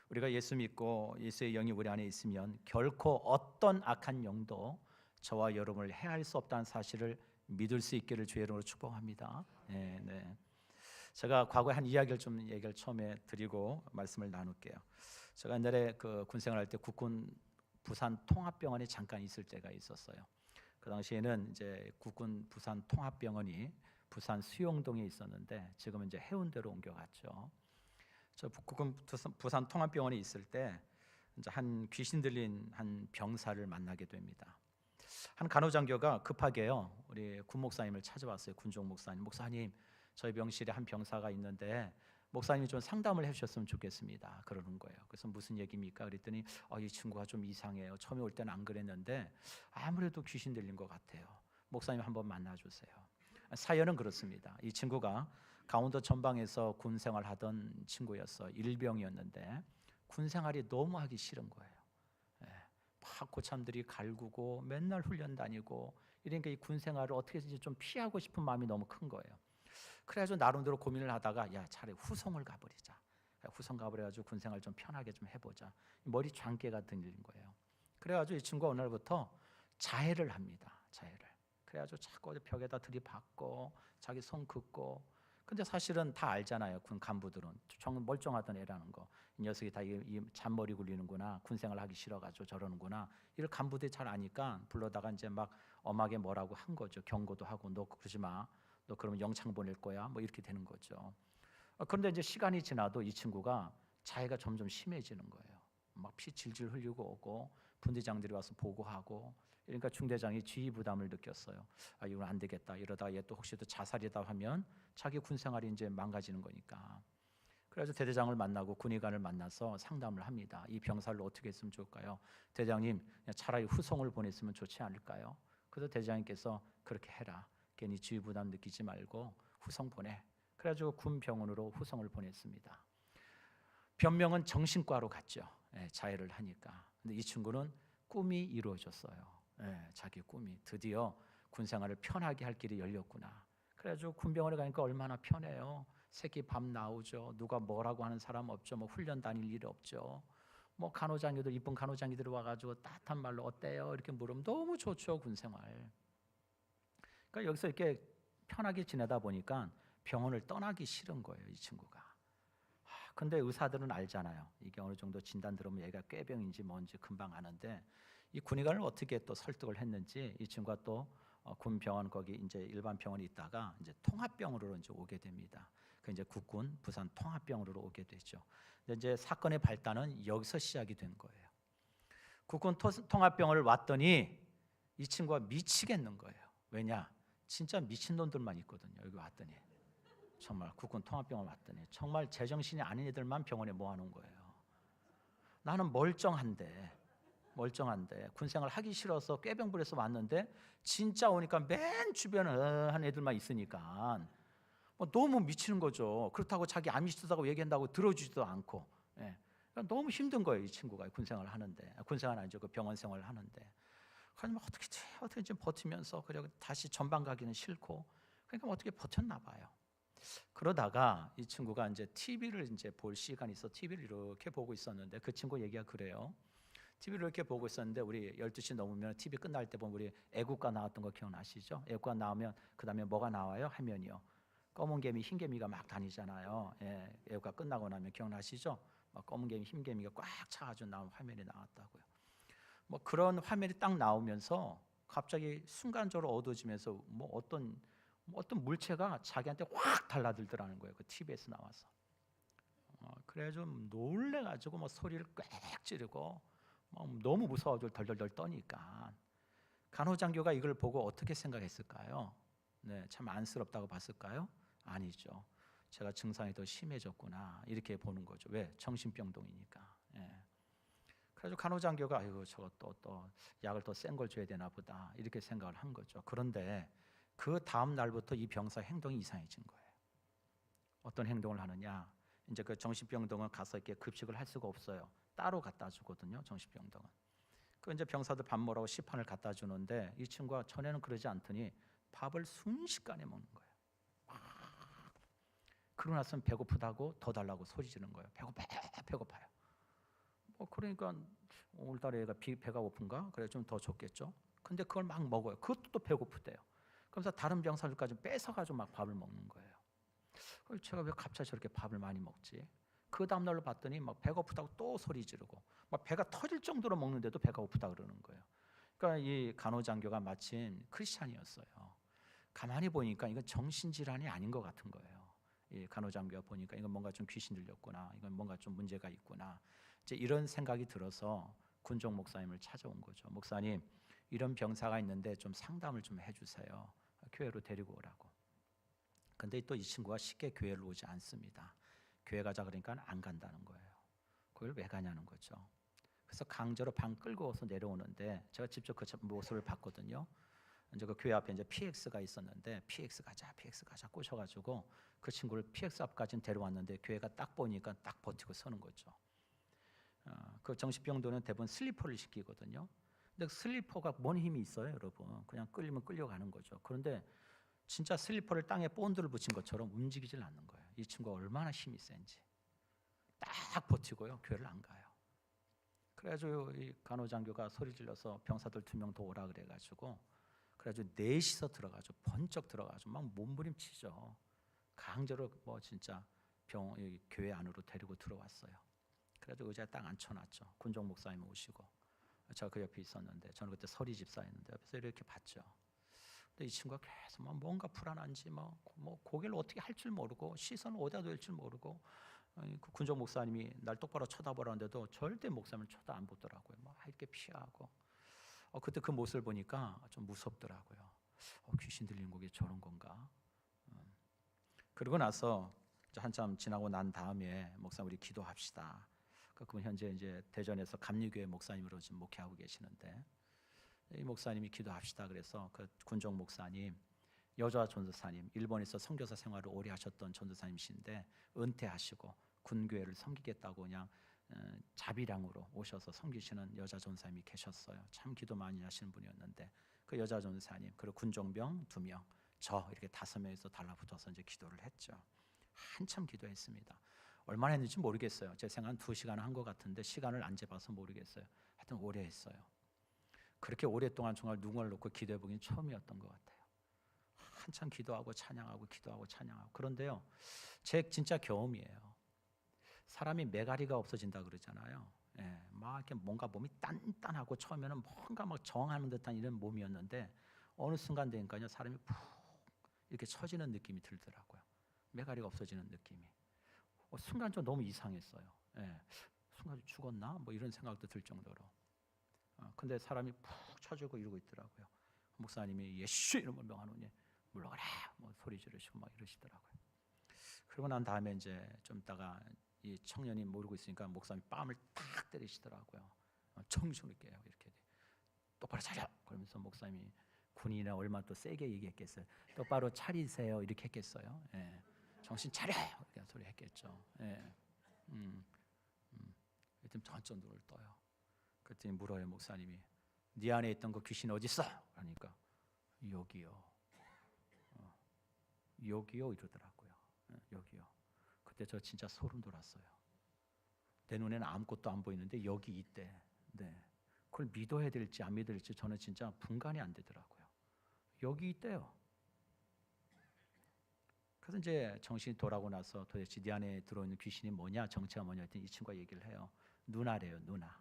S3: 우리가 예수 믿고 예수의 영이 우리 안에 있으면 결코 어떤 악한 영도 저와 여러분을 해할 수 없다는 사실을 믿을 수 있기를 주의 이름으로 축복합니다. 네, 네. 제가 과거에 한 이야기를 얘기를 처음에 드리고 말씀을 나눌게요. 제가 옛날에 그 군생활할 때 국군 부산 통합병원에 잠깐 있을 때가 있었어요. 그 당시에는 이제 국군 부산 통합병원이 부산 수용동에 있었는데 지금은 이제 해운대로 옮겨갔죠. 저 국군 부산 통합병원에 있을 때 이제 한 귀신 들린 한 병사를 만나게 됩니다. 한 간호장교가 급하게요, 우리 군 목사님을 찾아왔어요. 군종 목사님, 목사님 저희 병실에 한 병사가 있는데 목사님이 좀 상담을 해주셨으면 좋겠습니다. 그러는 거예요. 그래서 무슨 얘기입니까? 그랬더니 이 친구가 좀 이상해요. 처음에 올 때는 안 그랬는데 아무래도 귀신 들린 것 같아요. 목사님 한번 만나주세요. 사연은 그렇습니다. 이 친구가 강원도 전방에서 군 생활하던 친구였어. 일병이었는데 군 생활이 너무 하기 싫은 거예요. 막 고참들이 갈구고 맨날 훈련 다니고 이러니까 이 군 생활을 어떻게든지 좀 피하고 싶은 마음이 너무 큰 거예요. 그래가지고 나름대로 고민을 하다가 야 차라리 후송을 가버리자. 후송 가버려가지고 군 생활 좀 편하게 좀 해보자. 머리 장깨가 들린 거예요. 그래가지고 이 친구가 어느 날부터 자해를 합니다. 자해를. 그래가지고 자꾸 벽에다 들이받고 자기 손 긋고. 근데 사실은 다 알잖아요. 군 간부들은 정 멀쩡하던 애라는 거. 이 녀석이 다 이 잔머리 굴리는구나. 군 생활 하기 싫어가지고 저러는구나. 이걸 간부들이 잘 아니까 불러다가 이제 막 엄하게 뭐라고 한 거죠. 경고도 하고 너 그러지 마. 너 그러면 영창 보낼 거야. 뭐 이렇게 되는 거죠. 그런데 이제 시간이 지나도 이 친구가 자해가 점점 심해지는 거예요. 막 피 질질 흘리고 오고 분대장들이 와서 보고하고. 그러니까 중대장이 지휘 부담을 느꼈어요. 이건 안 되겠다. 이러다 얘 또 혹시 또 자살이다 하면 자기 군 생활이 이제 망가지는 거니까. 그래서 대대장을 만나고 군의관을 만나서 상담을 합니다. 이 병사를 어떻게 했으면 좋을까요? 대장님, 그냥 차라리 후송을 보냈으면 좋지 않을까요? 그래서 대장님께서 그렇게 해라. 괜히 지휘 부담 느끼지 말고 후송 보내. 그래가지고 군 병원으로 후송을 보냈습니다. 변명은 정신과로 갔죠. 자해를 하니까. 근데 이 친구는 꿈이 이루어졌어요. 자기 꿈이 드디어 군 생활을 편하게 할 길이 열렸구나. 그래가지고 군병원에 가니까 얼마나 편해요. 새끼 밥 나오죠. 누가 뭐라고 하는 사람 없죠. 뭐 훈련 다닐 일 없죠. 뭐 간호장교들 이쁜 간호장교들이 와가지고 따뜻한 말로 어때요? 이렇게 물으면 너무 좋죠. 군 생활. 그러니까 여기서 이렇게 편하게 지내다 보니까 병원을 떠나기 싫은 거예요. 이 친구가. 근데 의사들은 알잖아요. 이게 어느 정도 진단 들으면 얘가 꾀병인지 뭔지 금방 아는데 이 군의관을 어떻게 또 설득을 했는지 이 친구가 또 군 병원 거기 이제 일반 병원에 있다가 이제 통합병원으로 이제 오게 됩니다. 그 이제 국군 부산 통합병원으로 오게 되죠. 근데 이제 사건의 발단은 여기서 시작이 된 거예요. 국군 통합병원을 왔더니 이 친구가 미치겠는 거예요. 왜냐? 진짜 미친 놈들만 있거든요. 여기 왔더니 정말 국군 통합병원 왔더니 정말 제정신이 아닌 애들만 병원에 모아놓은 거예요. 나는 멀쩡한데 멀쩡한데 군생활 하기 싫어서 꾀병 부려서 왔는데 진짜 오니까 맨 주변에 한 애들만 있으니까 뭐 너무 미치는 거죠. 그렇다고 자기 암이 있다고 얘기한다고 들어주지도 않고, 예. 그러니까 너무 힘든 거예요, 이 친구가 군생활 하는데. 군생활 아니죠, 그 병원 생활 하는데. 그러면 어떻게 좀 버티면서 그리고 다시 전방 가기는 싫고, 그러니까 어떻게 버텼나 봐요. 그러다가 이 친구가 이제 TV를 이제 볼 시간이 있어 TV를 이렇게 보고 있었는데 그 친구 얘기가 그래요. TV를 이렇게 보고 있었는데 우리 12시 넘으면 TV 끝날 때 보면 우리 애국가 나왔던 거 기억나시죠? 애국가 나오면 그다음에 뭐가 나와요? 화면이요. 검은 개미, 흰 개미가 막 다니잖아요. 예, 애국가 끝나고 나면 기억나시죠? 막 검은 개미, 흰 개미가 꽉 차가지고 나온 화면이 나왔다고요. 뭐 그런 화면이 딱 나오면서 갑자기 순간적으로 어두워지면서 뭐 어떤 물체가 자기한테 확 달라들더라는 거예요. 그 TV에서 나와서. 그래 좀 놀래가지고 뭐 소리를 꽥 지르고 뭐 너무 무서워가지고 덜덜덜 떠니까 간호장교가 이걸 보고 어떻게 생각했을까요? 네, 참 안쓰럽다고 봤을까요? 아니죠. 제가 증상이 더 심해졌구나 이렇게 보는 거죠. 왜? 정신병동이니까. 예. 그래서 간호장교가 아이고 저거 또 약을 더 센 걸 줘야 되나 보다 이렇게 생각을 한 거죠. 그런데 그 다음 날부터 이 병사 행동이 이상해진 거예요. 어떤 행동을 하느냐? 이제 그 정신병동은 가서 이렇게 급식을 할 수가 없어요. 따로 갖다 주거든요. 정신병동은. 그 이제 병사들 밥 먹으라고 시판을 갖다 주는데 이 친구가 전에는 그러지 않더니 밥을 순식간에 먹는 거예요. 그러고 나서는 배고프다고 더 달라고 소리 지르는 거예요. 배고파요. 뭐 그러니까 오늘따라 얘가 배가 고픈가? 그래 좀 더 줬겠죠. 근데 그걸 막 먹어요. 그것도 또 배고프대요. 그래서 다른 병사들까지 뺏어가지고 막 밥을 먹는 거예요. 그래서 제가 왜 갑자기 저렇게 밥을 많이 먹지? 그 다음 날로 봤더니 막 배고프다고 또 소리 지르고 막 배가 터질 정도로 먹는데도 배가 고프다 그러는 거예요. 그러니까 이 간호장교가 마침 크리스찬이었어요. 가만히 보니까 이건 정신질환이 아닌 것 같은 거예요. 이 간호장교가 보니까 이건 뭔가 좀 귀신 들렸구나. 이건 뭔가 좀 문제가 있구나. 이제 이런 생각이 들어서 군종 목사님을 찾아온 거죠. 목사님, 이런 병사가 있는데 좀 상담을 좀 해주세요. 교회로 데리고 오라고. 근데 또 이 친구가 쉽게 교회를 오지 않습니다. 교회 가자 그러니까 안 간다는 거예요. 그걸 왜 가냐는 거죠. 그래서 강제로 방 끌고 와서 내려오는데 제가 직접 그 모습을 봤거든요. 이제 그 교회 앞에 이제 PX가 있었는데 PX 가자 꼬셔가지고 그 친구를 PX 앞까지 데려왔는데 교회가 딱 보니까 딱 버티고 서는 거죠. 그 정신병동은 대부분 슬리퍼를 시키거든요. 근데 슬리퍼가 뭔 힘이 있어요, 여러분? 그냥 끌리면 끌려가는 거죠. 그런데 진짜 슬리퍼를 땅에 본드를 붙인 것처럼 움직이질 않는 거예요. 이 친구가 얼마나 힘이 센지. 딱 버티고요, 교회를 안 가요. 그래가지고 이 간호장교가 소리 질러서 병사들 2명 더 오라 그래가지고 그래가지고 넷이서 들어가죠. 번쩍 들어가죠. 막 몸부림치죠. 강제로 뭐 진짜 교회 안으로 데리고 들어왔어요. 그래가지고 의자에 딱 앉혀놨죠. 군종 목사님 오시고 제가 그 옆에 있었는데 저는 그때 서리 집사였는데 옆에서 이렇게 봤죠. 근데 이 친구가 계속 막 뭔가 불안한지 뭐 고개를 어떻게 할 줄 모르고 시선을 어디다 놓을 줄 모르고 그 군종 목사님이 날 똑바로 쳐다보라는데도 절대 목사님을 쳐다 안 보더라고요. 막 이렇게 피하고 그때 그 모습을 보니까 좀 무섭더라고요. 귀신 들린 곡이 저런 건가? 그러고 나서 한참 지나고 난 다음에 목사님 우리 기도합시다. 그분 현재 이제 대전에서 감리교회 목사님으로 지금 목회하고 계시는데 이 목사님이 기도합시다 그래서 그 군종 목사님 여자 전도사님 일본에서 선교사 생활을 오래 하셨던 전도사님이신데 은퇴하시고 군교회를 섬기겠다고 그냥 자비량으로 오셔서 섬기시는 여자 전도사님이 계셨어요. 참 기도 많이 하시는 분이었는데 그 여자 전도사님 그리고 군종병 2명 저 이렇게 5명이서 달라붙어서 이제 기도를 했죠. 한참 기도했습니다. 얼마나 했는지 모르겠어요. 제 생각은 2시간 한 것 같은데 시간을 안 재봐서 모르겠어요. 하여튼 오래 했어요. 그렇게 오랫동안 정말 누군가를 놓고 기도해보긴 처음이었던 것 같아요. 한참 기도하고 찬양하고 기도하고 찬양하고. 그런데요, 제 진짜 경험이에요. 사람이 매가리가 없어진다 그러잖아요. 예, 막 이렇게 뭔가 몸이 단단하고 처음에는 뭔가 막 정하는 듯한 이런 몸이었는데 어느 순간 되니까요 사람이 푹 이렇게 처지는 느낌이 들더라고요. 매가리가 없어지는 느낌이. 순간적으로 너무 이상했어요. 예, 순간 죽었나? 뭐 이런 생각도 들 정도로. 근데 사람이 푹 처지고 이러고 있더라고요. 목사님이 예수 이름을 명하노니 물러가라 뭐 소리 지르시고 막 이러시더라고요. 그러고 난 다음에 이제 좀 있다가 이 청년이 모르고 있으니까 목사님이 뺨을 탁 때리시더라고요. 정신을 깨요. 이렇게 똑바로 차려. 그러면서 목사님이 군인이나 얼마나 또 세게 얘기했겠어요. 똑바로 차리세요. 이렇게 했겠어요. 예. 정신 차려. 이렇게 소리 했겠죠. 예. 그때 전전 눈을 떠요. 그랬더니 물어요 목사님이. 네 안에 있던 그 귀신 어디 있어? 그러니까 여기요. 여기요 이러더라고요. 여기요. 그때 저 진짜 소름 돋았어요. 내 눈에는 아무것도 안 보이는데 여기 있대. 네. 그걸 믿어야 될지 안 믿어야 될지 저는 진짜 분간이 안 되더라고요. 여기 있대요. 그래서 이제 정신이 돌아오고 나서 도대체 네 안에 들어있는 귀신이 뭐냐, 정체가 뭐냐 했더니 이 친구가 얘기를 해요. 누나래요, 누나.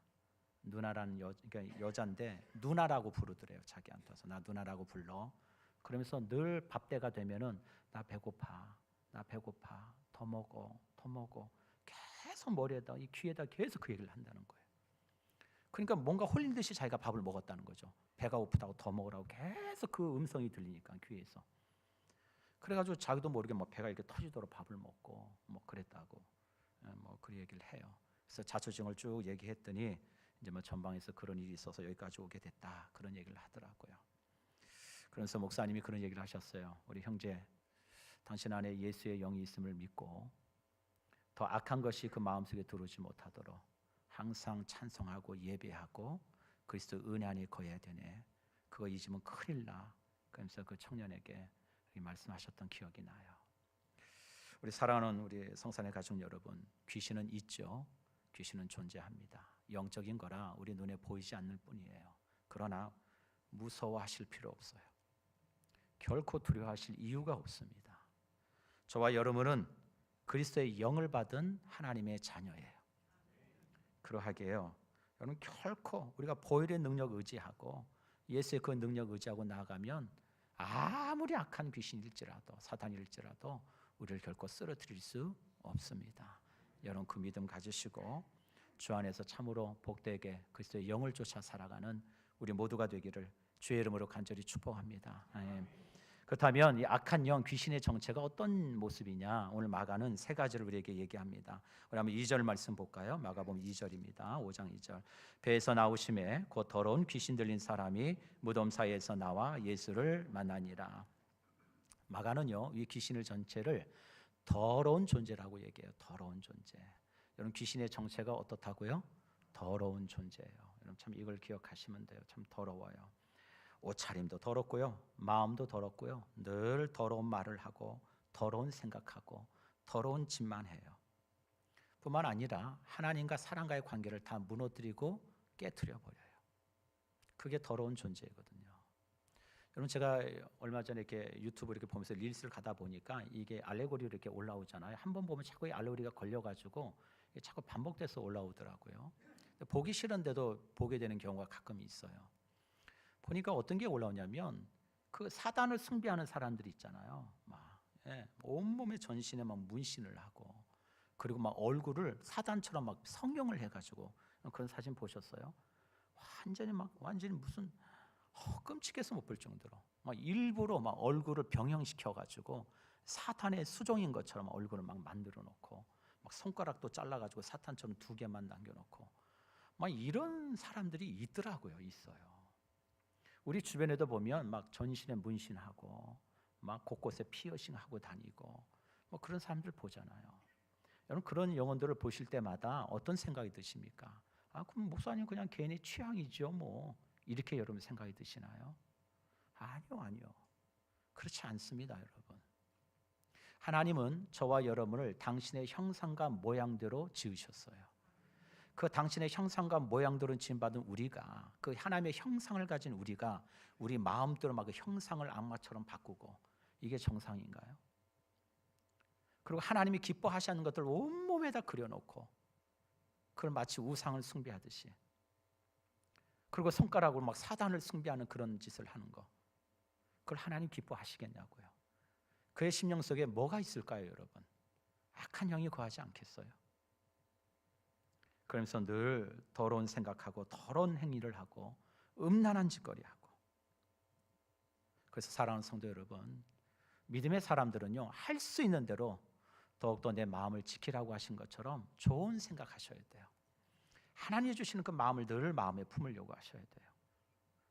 S3: 누나라는 그러니까 여자인데 누나라고 부르더래요. 자기한테서 나 누나라고 불러. 그러면서 늘 밥 때가 되면은 나 배고파, 나 배고파, 더 먹어, 더 먹어. 계속 머리에다 이 귀에다 계속 그 얘기를 한다는 거예요. 그러니까 뭔가 홀린 듯이 자기가 밥을 먹었다는 거죠. 배가 고프다고 더 먹으라고 계속 그 음성이 들리니까 귀에서. 그래가지고 자기도 모르게 뭐 배가 이렇게 터지도록 밥을 먹고 뭐 그랬다고 뭐 그 얘기를 해요. 그래서 자초지종을 쭉 얘기했더니 이제 뭐 전방에서 그런 일이 있어서 여기까지 오게 됐다 그런 얘기를 하더라고요. 그래서 목사님이 그런 얘기를 하셨어요. 우리 형제, 당신 안에 예수의 영이 있음을 믿고 더 악한 것이 그 마음속에 들어오지 못하도록 항상 찬송하고 예배하고 그리스도 은혜 안에 거해야 되네. 그거 잊으면 큰일 나. 그러면서 그 청년에게 말씀하셨던 기억이 나요. 우리 사랑하는 우리 성산의 가족 여러분, 귀신은 있죠. 귀신은 존재합니다. 영적인 거라 우리 눈에 보이지 않을 뿐이에요. 그러나 무서워하실 필요 없어요. 결코 두려워하실 이유가 없습니다. 저와 여러분은 그리스도의 영을 받은 하나님의 자녀예요. 그러하게요. 여러분 결코 우리가 보혈의 능력 의지하고 예수의 그 능력 의지하고 나아가면 아무리 악한 귀신일지라도 사탄일지라도 우리를 결코 쓰러뜨릴 수 없습니다. 여러분 그 믿음 가지시고 주 안에서 참으로 복되게 그리스도의 영을 쫓아 살아가는 우리 모두가 되기를 주의 이름으로 간절히 축복합니다. 그렇다면 이 악한 영 귀신의 정체가 어떤 모습이냐, 오늘 마가는 세 가지를 우리에게 얘기합니다. 우리 한번 2절 말씀 볼까요? 마가복음 2절입니다. 5장 2절. 배에서 나오심에 곧 더러운 귀신 들린 사람이 무덤 사이에서 나와 예수를 만나니라. 마가는요 이 귀신을 전체를 더러운 존재라고 얘기해요. 더러운 존재. 여러분 귀신의 정체가 어떻다고요? 더러운 존재예요. 여러분 참 이걸 기억하시면 돼요. 참 더러워요. 옷차림도 더럽고요, 마음도 더럽고요, 늘 더러운 말을 하고 더러운 생각하고 더러운 짓만 해요. 뿐만 아니라 하나님과 사람과의 관계를 다 무너뜨리고 깨트려 버려요. 그게 더러운 존재거든요. 여러분 제가 얼마 전에 이렇게 유튜브 이렇게 보면서 릴스를 가다 보니까 이게 알레고리로 이렇게 올라오잖아요. 한번 보면 자꾸 이 알레고리가 걸려가지고 이게 자꾸 반복돼서 올라오더라고요. 보기 싫은데도 보게 되는 경우가 가끔 있어요. 보니까 어떤 게 올라오냐면 그 사단을 숭배하는 사람들이 있잖아요. 막 온몸에 전신에 막 문신을 하고 그리고 막 얼굴을 사단처럼 막 성형을 해가지고 그런 사진 보셨어요? 완전히 무슨 끔찍해서 못 볼 정도로 막 일부러 막 얼굴을 병형시켜가지고 사탄의 수종인 것처럼 얼굴을 막 만들어 놓고 막 손가락도 잘라가지고 사탄처럼 2개만 남겨놓고 막 이런 사람들이 있더라고요. 있어요. 우리 주변에도 보면 막 전신에 문신하고 막 곳곳에 피어싱하고 다니고 뭐 그런 사람들 보잖아요. 여러분 그런 영혼들을 보실 때마다 어떤 생각이 드십니까? 그럼 목사님 그냥 개인의 취향이죠 뭐 이렇게 여러분 생각이 드시나요? 아니요. 그렇지 않습니다, 여러분. 하나님은 저와 여러분을 당신의 형상과 모양대로 지으셨어요. 그 당신의 형상과 모양대로 지음받은 우리가 그 하나님의 형상을 가진 우리가 우리 마음대로 막 그 형상을 악마처럼 바꾸고 이게 정상인가요? 그리고 하나님이 기뻐하시는 것들 온몸에다 그려놓고 그걸 마치 우상을 숭배하듯이 그리고 손가락으로 막 사단을 숭배하는 그런 짓을 하는 거 그걸 하나님 기뻐하시겠냐고요. 그의 심령 속에 뭐가 있을까요, 여러분? 악한 영이 거하지 않겠어요? 그러면서 늘 더러운 생각하고 더러운 행위를 하고 음란한 짓거리하고. 그래서 사랑하는 성도 여러분, 믿음의 사람들은요 할 수 있는 대로 더욱더 내 마음을 지키라고 하신 것처럼 좋은 생각하셔야 돼요. 하나님이 주시는 그 마음을 늘 마음에 품으려고 하셔야 돼요.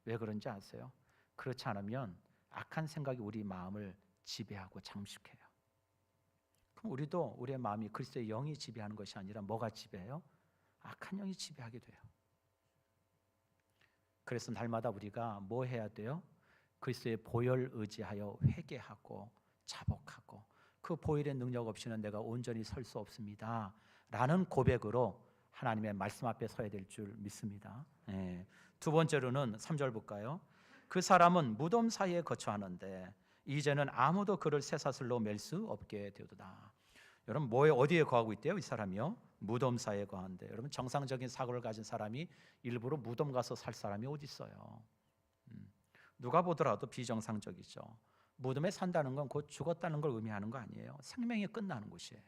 S3: 왜 그런지 아세요? 그렇지 않으면 악한 생각이 우리 마음을 지배하고 잠식해요. 그럼 우리도 우리의 마음이 그리스도의 영이 지배하는 것이 아니라 뭐가 지배해요? 악한 영이 지배하게 돼요. 그래서 날마다 우리가 뭐 해야 돼요? 그리스도의 보혈 의지하여 회개하고 자복하고 그 보혈의 능력 없이는 내가 온전히 설 수 없습니다 라는 고백으로 하나님의 말씀 앞에 서야 될 줄 믿습니다. 두 번째로는 3절 볼까요? 그 사람은 무덤 사이에 거처하는데 이제는 아무도 그를 쇠사슬로 맬 수 없게 되도다. 여러분 어디에 거하고 있대요? 이 사람이요? 무덤 사이에 거하는데, 여러분 정상적인 사고를 가진 사람이 일부러 무덤 가서 살 사람이 어디 있어요? 누가 보더라도 비정상적이죠. 무덤에 산다는 건 곧 죽었다는 걸 의미하는 거 아니에요. 생명이 끝나는 곳이에요.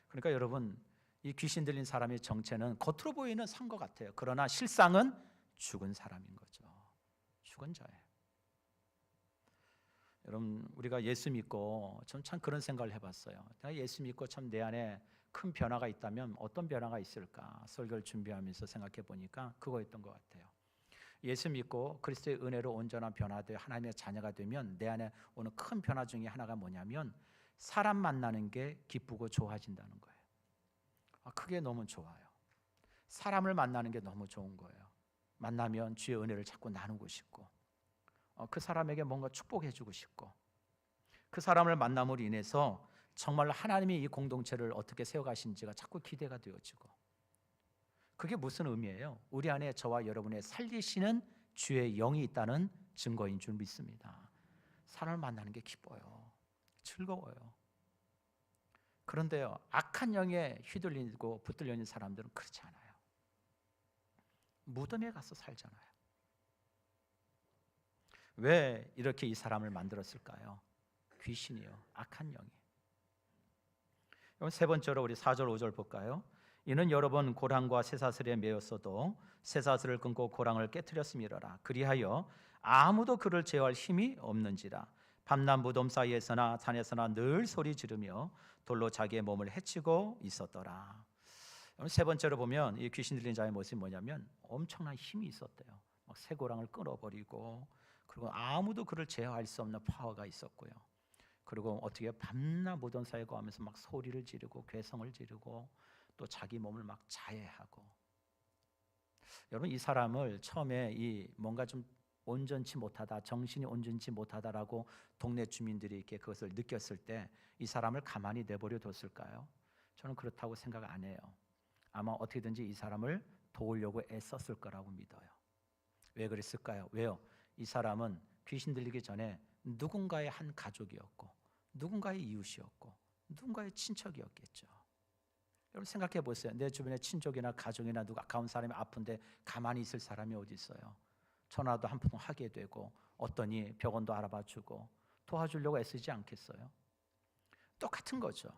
S3: 그러니까 여러분, 이 귀신 들린 사람의 정체는 겉으로 보이는 산 것 같아요. 그러나 실상은 죽은 사람인 거죠. 죽은 자예요. 여러분, 우리가 예수 믿고 전 참 그런 생각을 해봤어요. 내가 예수 믿고 참 내 안에 큰 변화가 있다면 어떤 변화가 있을까? 설교를 준비하면서 생각해 보니까 그거였던 것 같아요. 예수 믿고 그리스도의 은혜로 온전한 변화되어 하나님의 자녀가 되면 내 안에 오는 큰 변화 중에 하나가 뭐냐면 사람 만나는 게 기쁘고 좋아진다는 거예요. 그게 너무 좋아요. 사람을 만나는 게 너무 좋은 거예요. 만나면 주의 은혜를 자꾸 나누고 싶고 그 사람에게 뭔가 축복해 주고 싶고 그 사람을 만남으로 인해서 정말 하나님이 이 공동체를 어떻게 세워가신지가 자꾸 기대가 되어지고, 그게 무슨 의미예요? 우리 안에 저와 여러분의 살리시는 주의 영이 있다는 증거인 줄 믿습니다. 사람을 만나는 게 기뻐요. 즐거워요. 그런데요, 악한 영에 휘둘리고 붙들려 있는 사람들은 그렇지 않아요. 무덤에 가서 살잖아요. 왜 이렇게 이 사람을 만들었을까요? 귀신이요, 악한 영이. 세 번째로 우리 4절 5절 볼까요? 이는 여러 번 고랑과 쇠사슬에 매였어도 쇠사슬을 끊고 고랑을 깨뜨렸음이로라. 그리하여 아무도 그를 제어할 힘이 없는지라. 밤낮 무덤 사이에서나 산에서나 늘 소리 지르며 돌로 자기의 몸을 해치고 있었더라. 세 번째로 보면 이 귀신 들린 자의 모습이 뭐냐면 엄청난 힘이 있었대요. 막 쇠고랑을 끊어버리고, 그리고 아무도 그를 제어할 수 없는 파워가 있었고요. 그리고 어떻게 밤낮 무덤 사이에 거하면서 막 소리를 지르고 괴성을 지르고 또 자기 몸을 막 자해하고. 여러분, 이 사람을 처음에 이 뭔가 좀 온전치 못하다, 정신이 온전치 못하다라고 동네 주민들이 이렇게 그것을 느꼈을 때 이 사람을 가만히 내버려 뒀을까요? 저는 그렇다고 생각 안 해요. 아마 어떻게든지 이 사람을 도우려고 애썼을 거라고 믿어요. 왜 그랬을까요? 왜요? 이 사람은 귀신 들리기 전에 누군가의 한 가족이었고, 누군가의 이웃이었고, 누군가의 친척이었겠죠. 여러분 생각해 보세요. 내 주변에 친족이나 가족이나 누가 가까운 사람이 아픈데 가만히 있을 사람이 어디 있어요? 전화도 한 통 하게 되고, 어떠니 병원도 알아봐 주고 도와주려고 애쓰지 않겠어요? 똑같은 거죠.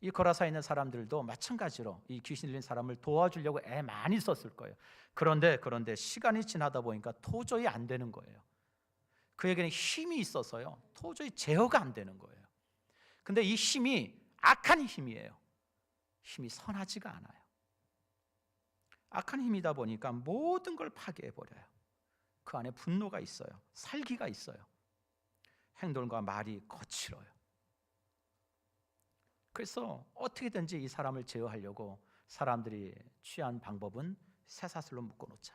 S3: 이 거라사에 있는 사람들도 마찬가지로 이 귀신 들린 사람을 도와주려고 애 많이 썼을 거예요. 그런데 시간이 지나다 보니까 도저히 안 되는 거예요. 그에게는 힘이 있어서요, 도저히 제어가 안 되는 거예요. 근데 이 힘이 악한 힘이에요. 힘이 선하지가 않아요. 악한 힘이다 보니까 모든 걸 파괴해버려요. 그 안에 분노가 있어요. 살기가 있어요. 행동과 말이 거칠어요. 그래서 어떻게든지 이 사람을 제어하려고 사람들이 취한 방법은 쇠사슬로 묶어놓자.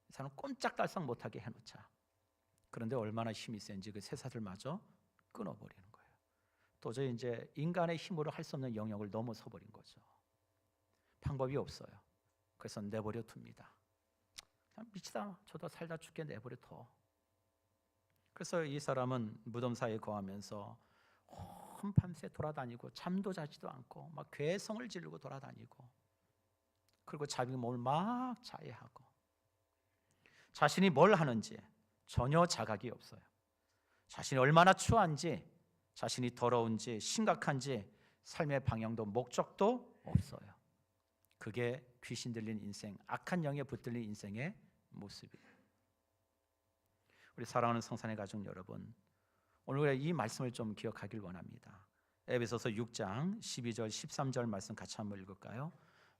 S3: 이 사람 꼼짝달싹 못하게 해놓자. 그런데 얼마나 힘이 센지 그 쇠사슬마저 끊어버리는 거예요. 도저히 이제 인간의 힘으로 할 수 없는 영역을 넘어서 버린 거죠. 방법이 없어요. 그래서 내버려 둡니다. 그냥 미치다 저도 살다 죽게 내버려 둬. 그래서 이 사람은 무덤 사이에 거하면서 밤새 돌아다니고 잠도 자지도 않고 막 괴성을 지르고 돌아다니고, 그리고 자기 몸을 막 자해하고, 자신이 뭘 하는지 전혀 자각이 없어요. 자신이 얼마나 추한지, 자신이 더러운지, 심각한지 삶의 방향도 목적도 없어요. 그게 귀신 들린 인생, 악한 영에 붙들린 인생의 모습이에요. 우리 사랑하는 성산의 가족 여러분, 오늘 이 말씀을 좀 기억하길 원합니다. 에베소서 6장 12절 13절 말씀 같이 한번 읽을까요?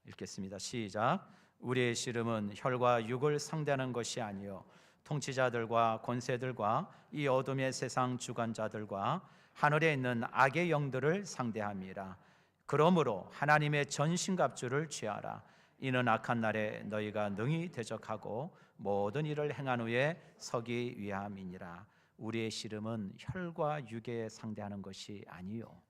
S3: 읽겠습니다. 시작. 우리의 씨름은 혈과 육을 상대하는 것이 아니요 통치자들과 권세들과 이 어둠의 세상 주관자들과 하늘에 있는 악의 영들을 상대함이라. 그러므로 하나님의 전신갑주를 취하라. 이는 악한 날에 너희가 능히 대적하고 모든 일을 행한 후에 서기 위함이니라. 우리의 씨름은 혈과 육에 상대하는 것이 아니요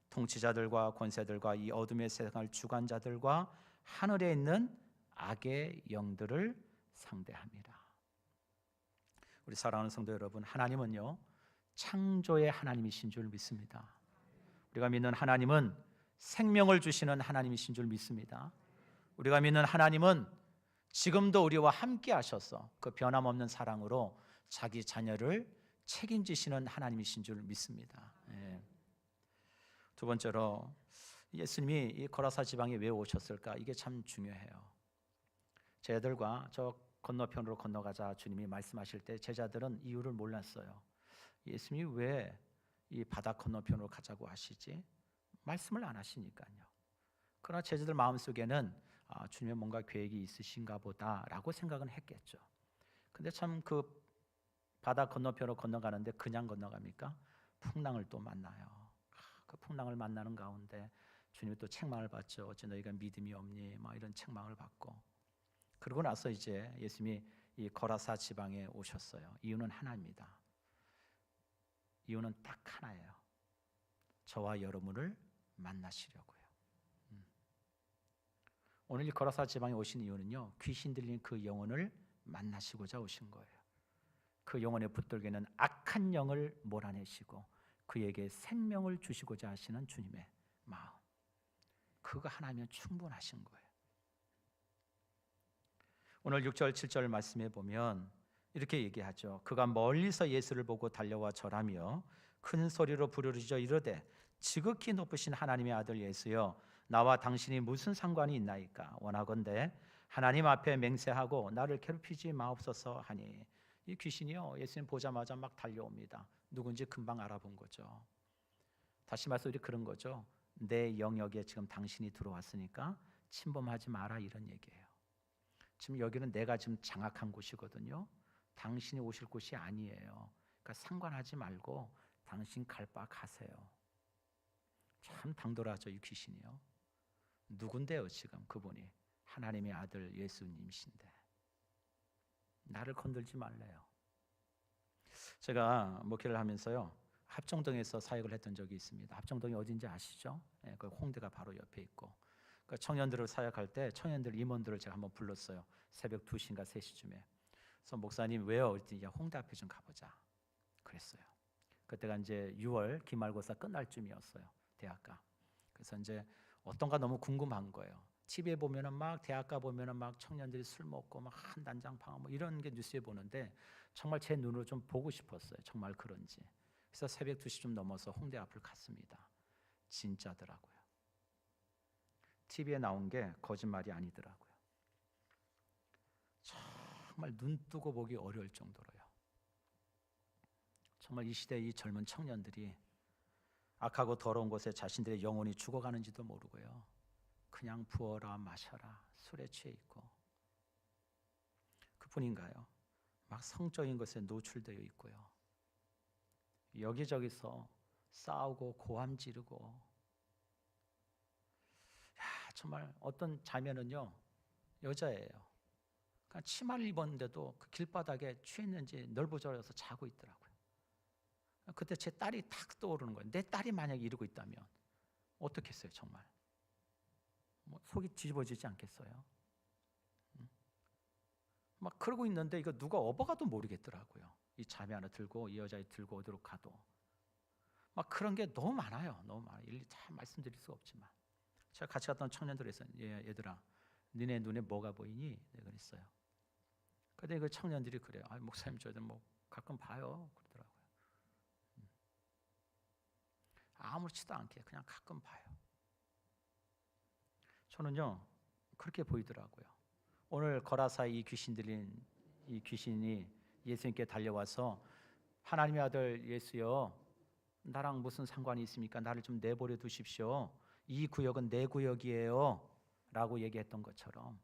S3: 통치자들과 권세들과 이 어둠의 세상을 주관자들과 하늘에 있는 악의 영들을 상대함이라. 우리 사랑하는 성도 여러분, 하나님은요 창조의 하나님이신 줄 믿습니다. 우리가 믿는 하나님은 생명을 주시는 하나님이신 줄 믿습니다. 우리가 믿는 하나님은 지금도 우리와 함께 하셔서 그 변함없는 사랑으로 자기 자녀를 책임지시는 하나님이신 줄 믿습니다. 두 번째로 예수님이 이 거라사 지방에 왜 오셨을까? 이게 참 중요해요. 제자들과 저 건너편으로 건너가자 주님이 말씀하실 때 제자들은 이유를 몰랐어요. 예수님이 왜 이 바다 건너편으로 가자고 하시지? 말씀을 안 하시니까요. 그러나 제자들 마음속에는 주님의 뭔가 계획이 있으신가 보다라고 생각은 했겠죠. 근데 참 그 바다 건너편으로 건너가는데 그냥 건너갑니까? 풍랑을 또 만나요. 그 풍랑을 만나는 가운데 주님이 또 책망을 받죠. 어째 너희가 믿음이 없니? 막 이런 책망을 받고. 그러고 나서 이제 예수님이 이 거라사 지방에 오셨어요. 이유는 하나입니다. 이유는 딱 하나예요. 저와 여러분을 만나시려고요. 오늘 이 거라사 지방에 오신 이유는요, 귀신 들린 그 영혼을 만나시고자 오신 거예요. 그 영혼에 붙들기는 악한 영을 몰아내시고 그에게 생명을 주시고자 하시는 주님의 마음, 그거 하나면 충분하신 거예요. 오늘 6절 7절 말씀에 보면 이렇게 얘기하죠. 그가 멀리서 예수를 보고 달려와 절하며 큰 소리로 부르짖어 이르되 지극히 높으신 하나님의 아들 예수여, 나와 당신이 무슨 상관이 있나이까? 원하건대 하나님 앞에 맹세하고 나를 괴롭히지 마옵소서 하니, 이 귀신이요 예수님 보자마자 막 달려옵니다. 누군지 금방 알아본 거죠. 다시 말해서 우리 그런 거죠. 내 영역에 지금 당신이 들어왔으니까 침범하지 마라, 이런 얘기예요. 지금 여기는 내가 지금 장악한 곳이거든요. 당신이 오실 곳이 아니에요. 그러니까 상관하지 말고 당신 갈 바 가세요. 참 당돌하죠, 이 귀신이요. 누군데요 지금 그분이? 하나님의 아들 예수님이신데 나를 건들지 말래요. 제가 목회를 하면서요 합정동에서 사역을 했던 적이 있습니다. 합정동이 어딘지 아시죠? 그 홍대가 바로 옆에 있고, 그 청년들을 사역할 때 청년들 임원들을 제가 한번 불렀어요. 새벽 2시인가 3시쯤에. 그래서 목사님 왜요? 그랬더니 홍대 앞에 좀 가보자 그랬어요. 그때가 이제 6월 기말고사 끝날 쯤이었어요, 대학가. 그래서 이제 어떤가 너무 궁금한 거예요. TV에 보면은 막 대학가 보면은 막 청년들이 술 먹고 막 한 단장 방황 뭐 이런 게 뉴스에 보는데 정말 제 눈으로 좀 보고 싶었어요. 정말 그런지. 그래서 새벽 2시쯤 넘어서 홍대 앞을 갔습니다. 진짜더라고요. TV에 나온 게 거짓말이 아니더라고요. 정말 눈 뜨고 보기 어려울 정도로요. 정말 이 시대의 이 젊은 청년들이 악하고 더러운 곳에 자신들의 영혼이 죽어가는지도 모르고요. 그냥 부어라 마셔라 술에 취해 있고, 그뿐인가요? 막 성적인 것에 노출되어 있고요. 여기저기서 싸우고 고함 지르고. 정말 어떤 자매는요 여자예요. 그러니까 치마를 입었는데도 그 길바닥에 취했는지 널브러져서 자고 있더라고요. 그때 제 딸이 탁 떠오르는 거예요. 내 딸이 만약에 이러고 있다면 어떻겠어요 정말. 뭐 속이 뒤집어지지 않겠어요? 막 그러고 있는데 이거 누가 업어가도 모르겠더라고요. 이 자매 하나 들고 이 여자애 들고 어디로 가도 막 그런 게 너무 많아요. 너무 많아요. 일일이 다 말씀드릴 수가 없지만 제가 같이 갔던 청년들에서 얘들아 니네 눈에 뭐가 보이니? 내가 그랬어요. 근데 그 청년들이 그래요. 목사님 저희들 뭐 가끔 봐요 그러더라고요. 아무렇지도 않게 그냥 가끔 봐요. 저는요 그렇게 보이더라고요. 오늘 거라사 이 귀신 들린 이 귀신이 예수님께 달려와서 하나님의 아들 예수여, 나랑 무슨 상관이 있습니까? 나를 좀 내버려 두십시오. 이 구역은 내 구역이에요 라고 얘기했던 것처럼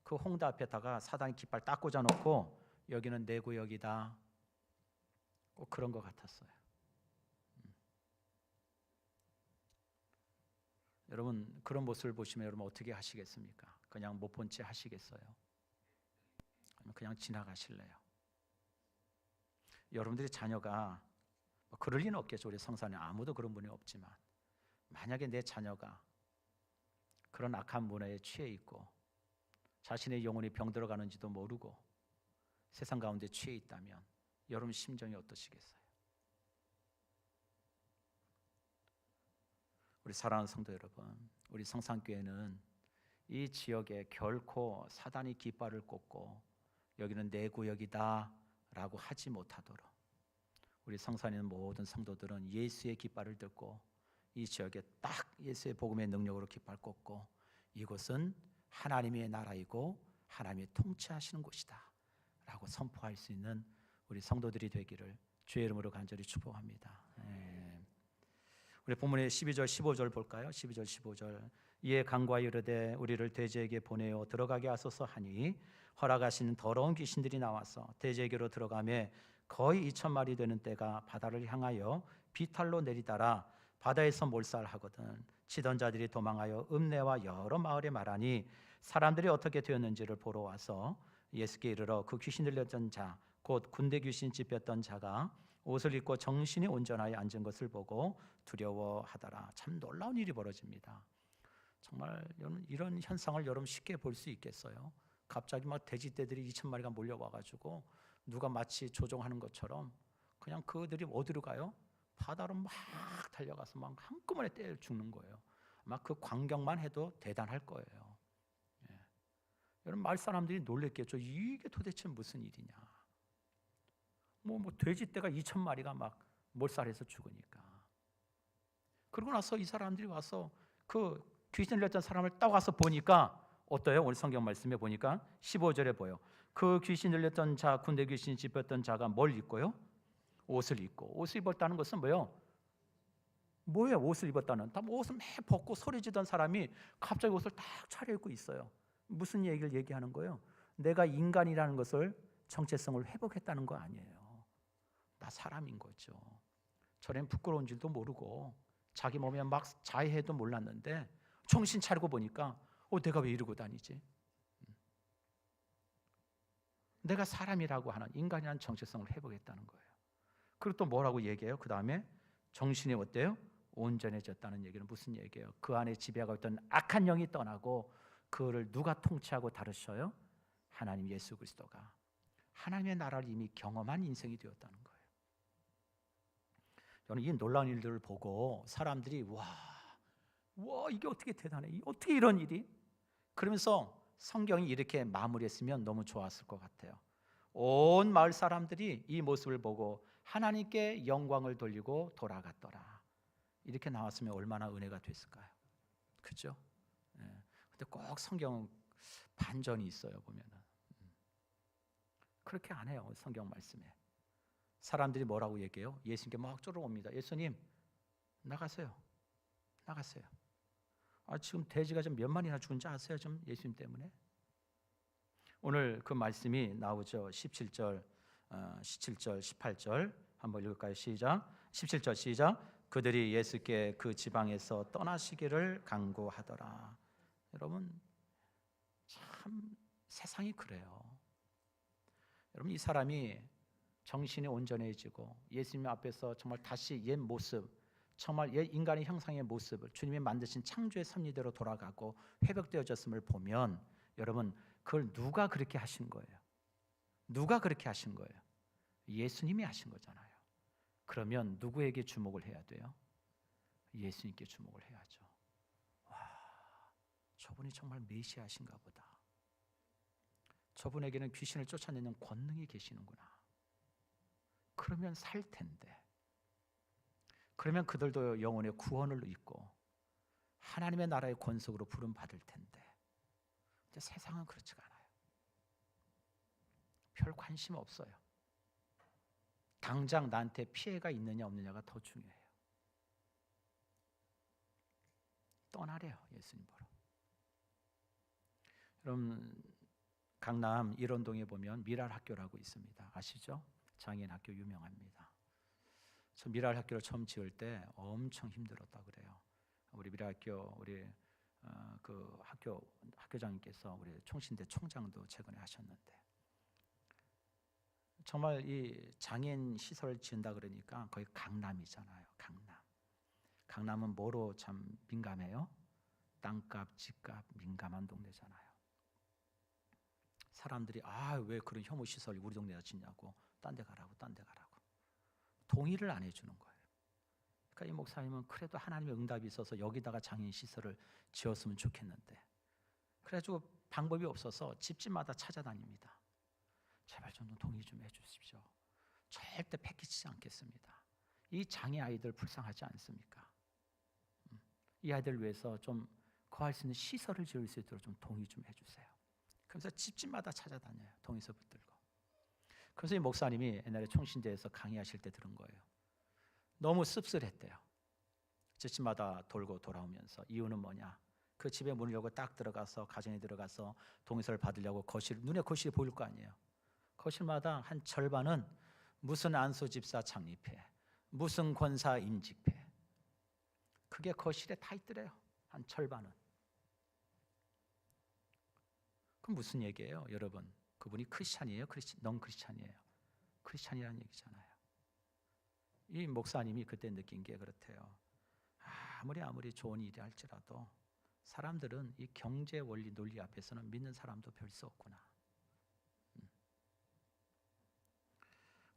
S3: 그 홍대 앞에다가 사단이 깃발 딱 꽂아놓고 여기는 내 구역이다, 꼭 그런 것 같았어요. 여러분 그런 모습을 보시면 여러분 어떻게 하시겠습니까? 그냥 못 본 채 하시겠어요? 아니면 그냥 지나가실래요? 여러분들의 자녀가 뭐 그럴 리는 없겠죠. 우리 성산에 아무도 그런 분이 없지만 만약에 내 자녀가 그런 악한 문화에 취해 있고 자신의 영혼이 병들어가는지도 모르고 세상 가운데 취해 있다면 여러분 심정이 어떠시겠어요? 우리 사랑하는 성도 여러분, 우리 성산교회는 이 지역에 결코 사단이 깃발을 꽂고 여기는 내 구역이다 라고 하지 못하도록 우리 성산에 있는 모든 성도들은 예수의 깃발을 들고 이 지역에 딱 예수의 복음의 능력으로 깃발 꽂고 이곳은 하나님의 나라이고 하나님이 통치하시는 곳이다 라고 선포할 수 있는 우리 성도들이 되기를 주의 이름으로 간절히 축복합니다. 우리 본문의 12절 15절 볼까요? 12절 15절 이에 간과하여 이르되 우리를 돼지에게 보내어 들어가게 하소서 하니 허락하신 더러운 귀신들이 나와서 돼지에게로 들어가매 거의 2,000마리 되는 떼가 바다를 향하여 비탈로 내리다라 바다에서 몰살하거든 치던 자들이 도망하여 읍내와 여러 마을에 말하니 사람들이 어떻게 되었는지를 보러 와서 예수께 이르러 그 귀신 들렸던 자 곧 군대 귀신 찝혔던 자가 옷을 입고 정신이 온전하여 앉은 것을 보고 두려워하더라. 참 놀라운 일이 벌어집니다. 정말 이런 현상을 여러분 쉽게 볼 수 있겠어요? 갑자기 막 돼지떼들이 2,000마리가 몰려와가지고 누가 마치 조종하는 것처럼 그냥 그들이 어디로 가요? 바다로 막 달려가서 막 한꺼번에 때려 죽는 거예요. 막 그 광경만 해도 대단할 거예요. 예. 여러분 마을 사람들이 놀랬겠죠. 이게 도대체 무슨 일이냐? 뭐 돼지떼가 2,000마리가 막 몰살해서 죽으니까. 그러고 나서 이 사람들이 와서 그 귀신 들렸던 사람을 딱 와서 보니까 어때요? 오늘 성경 말씀에 보니까 15절에 보여. 그 귀신 들렸던 자, 군대 귀신 찝혔던 자가 뭘 입고요? 옷을 입고. 옷을 입었다는 것은 뭐예요? 옷을 입었다는? 다 옷을 매 벗고 소리 지던 사람이 갑자기 옷을 딱 차려입고 있어요. 무슨 얘기를 얘기하는 거예요? 내가 인간이라는 것을 정체성을 회복했다는 거 아니에요. 나 사람인 거죠. 저는 부끄러운 줄도 모르고 자기 몸에 막 자해해도 몰랐는데 정신 차리고 보니까 내가 왜 이러고 다니지? 내가 사람이라고 하는 인간이라는 정체성을 회복했다는 거예요. 그리고 또 뭐라고 얘기해요? 그 다음에 정신이 어때요? 온전해졌다는 얘기는 무슨 얘기예요? 그 안에 지배하고 있던 악한 영이 떠나고 그를 누가 통치하고 다루셔요? 하나님 예수 그리스도가 하나님의 나라를 이미 경험한 인생이 되었다는 거예요. 저는 이 놀라운 일들을 보고 사람들이 와 이게 어떻게 대단해? 어떻게 이런 일이? 그러면서 성경이 이렇게 마무리했으면 너무 좋았을 것 같아요. 온 마을 사람들이 이 모습을 보고 하나님께 영광을 돌리고 돌아갔더라. 이렇게 나왔으면 얼마나 은혜가 됐을까요? 그렇죠? 근데 꼭 성경은 반전이 있어요. 보면은 그렇게 안 해요. 성경 말씀에 사람들이 뭐라고 얘기해요? 예수님께 막 쫓아옵니다. 예수님 나가세요. 지금 돼지가 좀 몇 마리나 죽은지 아세요? 좀 예수님 때문에. 오늘 그 말씀이 나오죠. 17절, 18절 한번 읽을까요? 시작. 17절 시작. 그들이 예수께 그 지방에서 떠나시기를 간구하더라. 여러분 참 세상이 그래요. 여러분 이 사람이 정신이 온전해지고 예수님 앞에서 정말 다시 옛 모습, 정말 옛 인간의 형상의 모습을 주님이 만드신 창조의 섭리대로 돌아가고 회복되어졌음을 보면 여러분 그걸 누가 그렇게 하신 거예요? 누가 그렇게 하신 거예요? 예수님이 하신 거잖아요. 그러면 누구에게 주목을 해야 돼요? 예수님께 주목을 해야죠. 와, 저분이 정말 메시아신가 보다. 저분에게는 귀신을 쫓아내는 권능이 계시는구나. 그러면 살 텐데. 그러면 그들도 영혼의 구원을 입고 하나님의 나라의 권속으로 부름 받을 텐데. 근데 세상은 그렇지가 않아요. 별 관심 없어요. 당장 나한테 피해가 있느냐 없느냐가 더 중요해요. 떠나래요. 예수님 보러. 여러분 강남 일원동에 보면 미랄 학교라고 있습니다. 아시죠? 장애인 학교 유명합니다. 저 미랄 학교를 처음 지을 때 엄청 힘들었다 그래요. 우리 미랄 학교 그 학교장님께서 우리 총신대 총장도 최근에 하셨는데 정말 이 장애인 시설을 지은다 그러니까 거의 강남이잖아요. 강남은 뭐로 참 민감해요? 땅값, 집값 민감한 동네잖아요. 사람들이 왜 그런 혐오 시설이 우리 동네에 짓냐고 딴 데 가라고 동의를 안 해주는 거예요. 그러니까 이 목사님은 그래도 하나님의 응답이 있어서 여기다가 장애인 시설을 지었으면 좋겠는데 그래가지고 방법이 없어서 집집마다 찾아다닙니다. 제발 좀 동의 좀 해주십시오. 절대 패키치지 않겠습니다. 이 장애 아이들 불쌍하지 않습니까? 이 아이들 위해서 좀 거할 수 있는 시설을 지을 수 있도록 좀 동의 좀 해주세요. 그래서 집집마다 찾아다녀요. 동의서 붙들고. 그래서 이 목사님이 옛날에 총신대에서 강의하실 때 들은 거예요. 너무 씁쓸했대요. 집집마다 돌고 돌아오면서 이유는 뭐냐? 그 집에 문을 열고 딱 들어가서 가정에 들어가서 동의서를 받으려고 눈에 거실이 보일 거 아니에요. 거실마다 한 절반은 무슨 안소집사 창립회, 무슨 권사 임직회, 그게 거실에 다 있더래요. 한 절반은. 그럼 무슨 얘기예요, 여러분? 그분이 크리스찬이에요? 넌 크리스찬이에요? 크리스찬이라는 얘기잖아요. 이 목사님이 그때 느낀 게 그렇대요. 아무리 좋은 일이 할지라도 사람들은 이 경제 원리 논리 앞에서는 믿는 사람도 별 수 없구나.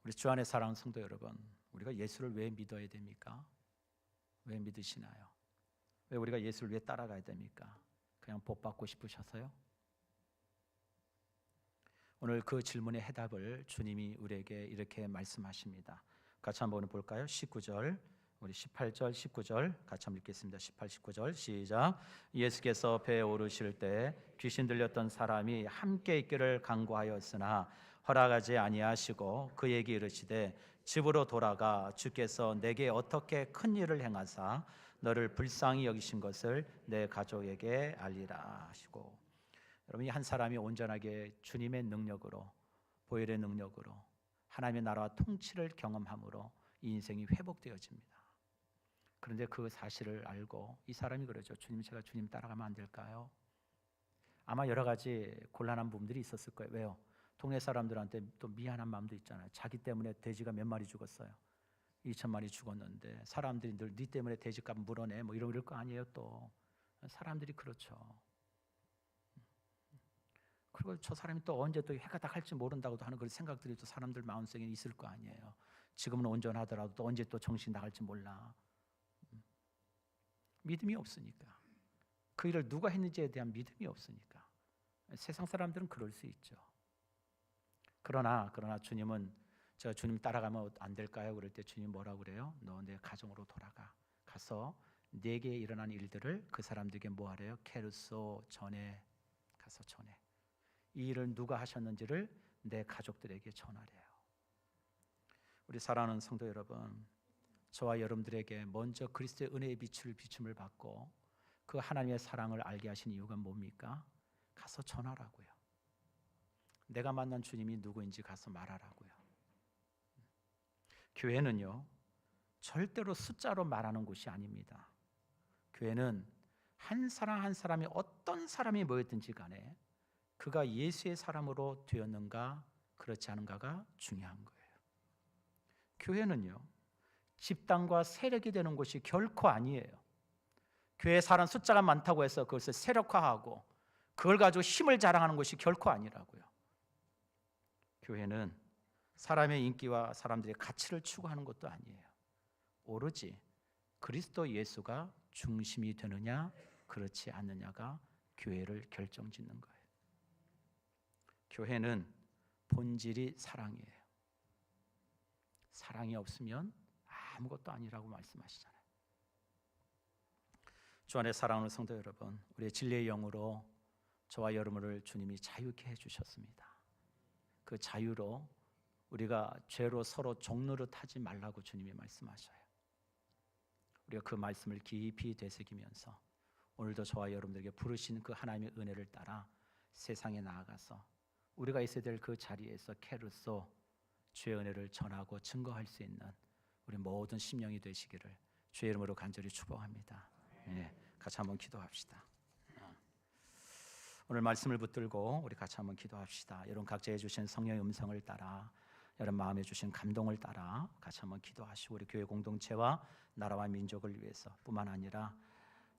S3: 우리 주 안에 사랑하는 성도 여러분, 우리가 예수를 왜 믿어야 됩니까? 왜 믿으시나요? 왜 우리가 예수를 왜 따라가야 됩니까? 그냥 복 받고 싶으셔서요? 오늘 그 질문의 해답을 주님이 우리에게 이렇게 말씀하십니다. 같이 한번 볼까요? 19절, 우리 18절, 19절 같이 한번 읽겠습니다. 18, 19절 시작. 예수께서 배에 오르실 때 귀신 들렸던 사람이 함께 있기를 간구하였으나 허락하지 아니하시고 그에게 이르시되 집으로 돌아가 주께서 내게 어떻게 큰 일을 행하사 너를 불쌍히 여기신 것을 내 가족에게 알리라 하시고, 여러분, 이 한 사람이 온전하게 주님의 능력으로, 보혈의 능력으로 하나님의 나라와 통치를 경험함으로 이 인생이 회복되어집니다. 그런데 그 사실을 알고 이 사람이 그러죠. 주님, 제가 주님 따라가면 안 될까요? 아마 여러 가지 곤란한 부분들이 있었을 거예요. 왜요? 동네 사람들한테 또 미안한 마음도 있잖아요. 자기 때문에 돼지가 몇 마리 죽었어요. 2,000마리 죽었는데 사람들이 늘 네 때문에 돼지값 물어내 뭐 이럴 거 아니에요. 또 사람들이 그렇죠. 그리고 저 사람이 또 언제 또 해가 다 갈지 모른다고도 하는 그런 생각들이 또 사람들 마음속에 있을 거 아니에요. 지금은 온전하더라도 또 언제 또 정신 나갈지 몰라. 믿음이 없으니까. 그 일을 누가 했는지에 대한 믿음이 없으니까. 세상 사람들은 그럴 수 있죠. 그러나 주님은 제가 주님 따라가면 안 될까요? 그럴 때 주님 뭐라고 그래요? 너 내 가정으로 돌아가. 가서 내게 일어난 일들을 그 사람들에게 뭐 하래요? 케르소 전해. 가서 전해. 이 일을 누가 하셨는지를 내 가족들에게 전하래요. 우리 사랑하는 성도 여러분, 저와 여러분들에게 먼저 그리스도의 은혜의 비춤을 받고 그 하나님의 사랑을 알게 하신 이유가 뭡니까? 가서 전하라고요. 내가 만난 주님이 누구인지 가서 말하라고요. 교회는요, 절대로 숫자로 말하는 곳이 아닙니다. 교회는 한 사람 한 사람이 어떤 사람이 모였든지 간에 그가 예수의 사람으로 되었는가 그렇지 않은가가 중요한 거예요. 교회는요, 집단과 세력이 되는 곳이 결코 아니에요. 교회에 사람 숫자가 많다고 해서 그것을 세력화하고 그걸 가지고 힘을 자랑하는 것이 결코 아니라고요. 교회는 사람의 인기와 사람들의 가치를 추구하는 것도 아니에요. 오로지 그리스도 예수가 중심이 되느냐 그렇지 않느냐가 교회를 결정짓는 거예요. 교회는 본질이 사랑이에요. 사랑이 없으면 아무것도 아니라고 말씀하시잖아요. 주 안에 사랑하는 성도 여러분, 우리의 진리의 영으로 저와 여러분을 주님이 자유케 해주셨습니다. 그 자유로 우리가 죄로 서로 종노릇하지 말라고 주님이 말씀하셔요. 우리가 그 말씀을 깊이 되새기면서 오늘도 저와 여러분들에게 부르신 그 하나님의 은혜를 따라 세상에 나아가서 우리가 있어야 될 그 자리에서 케르소 주의 은혜를 전하고 증거할 수 있는 우리 모든 심령이 되시기를 주의 이름으로 간절히 축복합니다. 예, 같이 한번 기도합시다. 오늘 말씀을 붙들고 우리 같이 한번 기도합시다. 여러분 각자 해주신 성령의 음성을 따라 여러분 마음에 주신 감동을 따라 같이 한번 기도하시고 우리 교회 공동체와 나라와 민족을 위해서 뿐만 아니라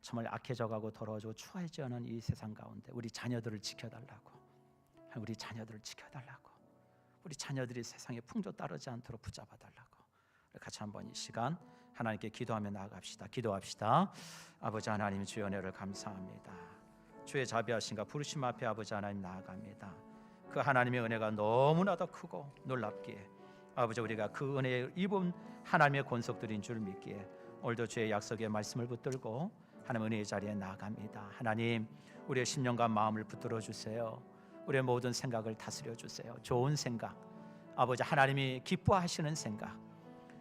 S3: 정말 악해져가고 더러워지고 추해져가는 이 세상 가운데 우리 자녀들을 지켜달라고, 우리 자녀들을 지켜달라고, 우리 자녀들이 세상에 풍조 따르지 않도록 붙잡아달라고 우리 같이 한번 이 시간 하나님께 기도하며 나아갑시다. 기도합시다. 아버지 하나님, 주의 은혜를 감사합니다. 주의 자비하신가 부르심 앞에 아버지 하나님 나아갑니다. 그 하나님의 은혜가 너무나도 크고 놀랍기에 아버지 우리가 그 은혜에 입은 하나님의 권속들인 줄 믿기에 오늘도 주의 약속의 말씀을 붙들고 하나님 은혜의 자리에 나아갑니다. 하나님, 우리의 심령과 마음을 붙들어 주세요. 우리의 모든 생각을 다스려 주세요. 좋은 생각, 아버지 하나님이 기뻐하시는 생각,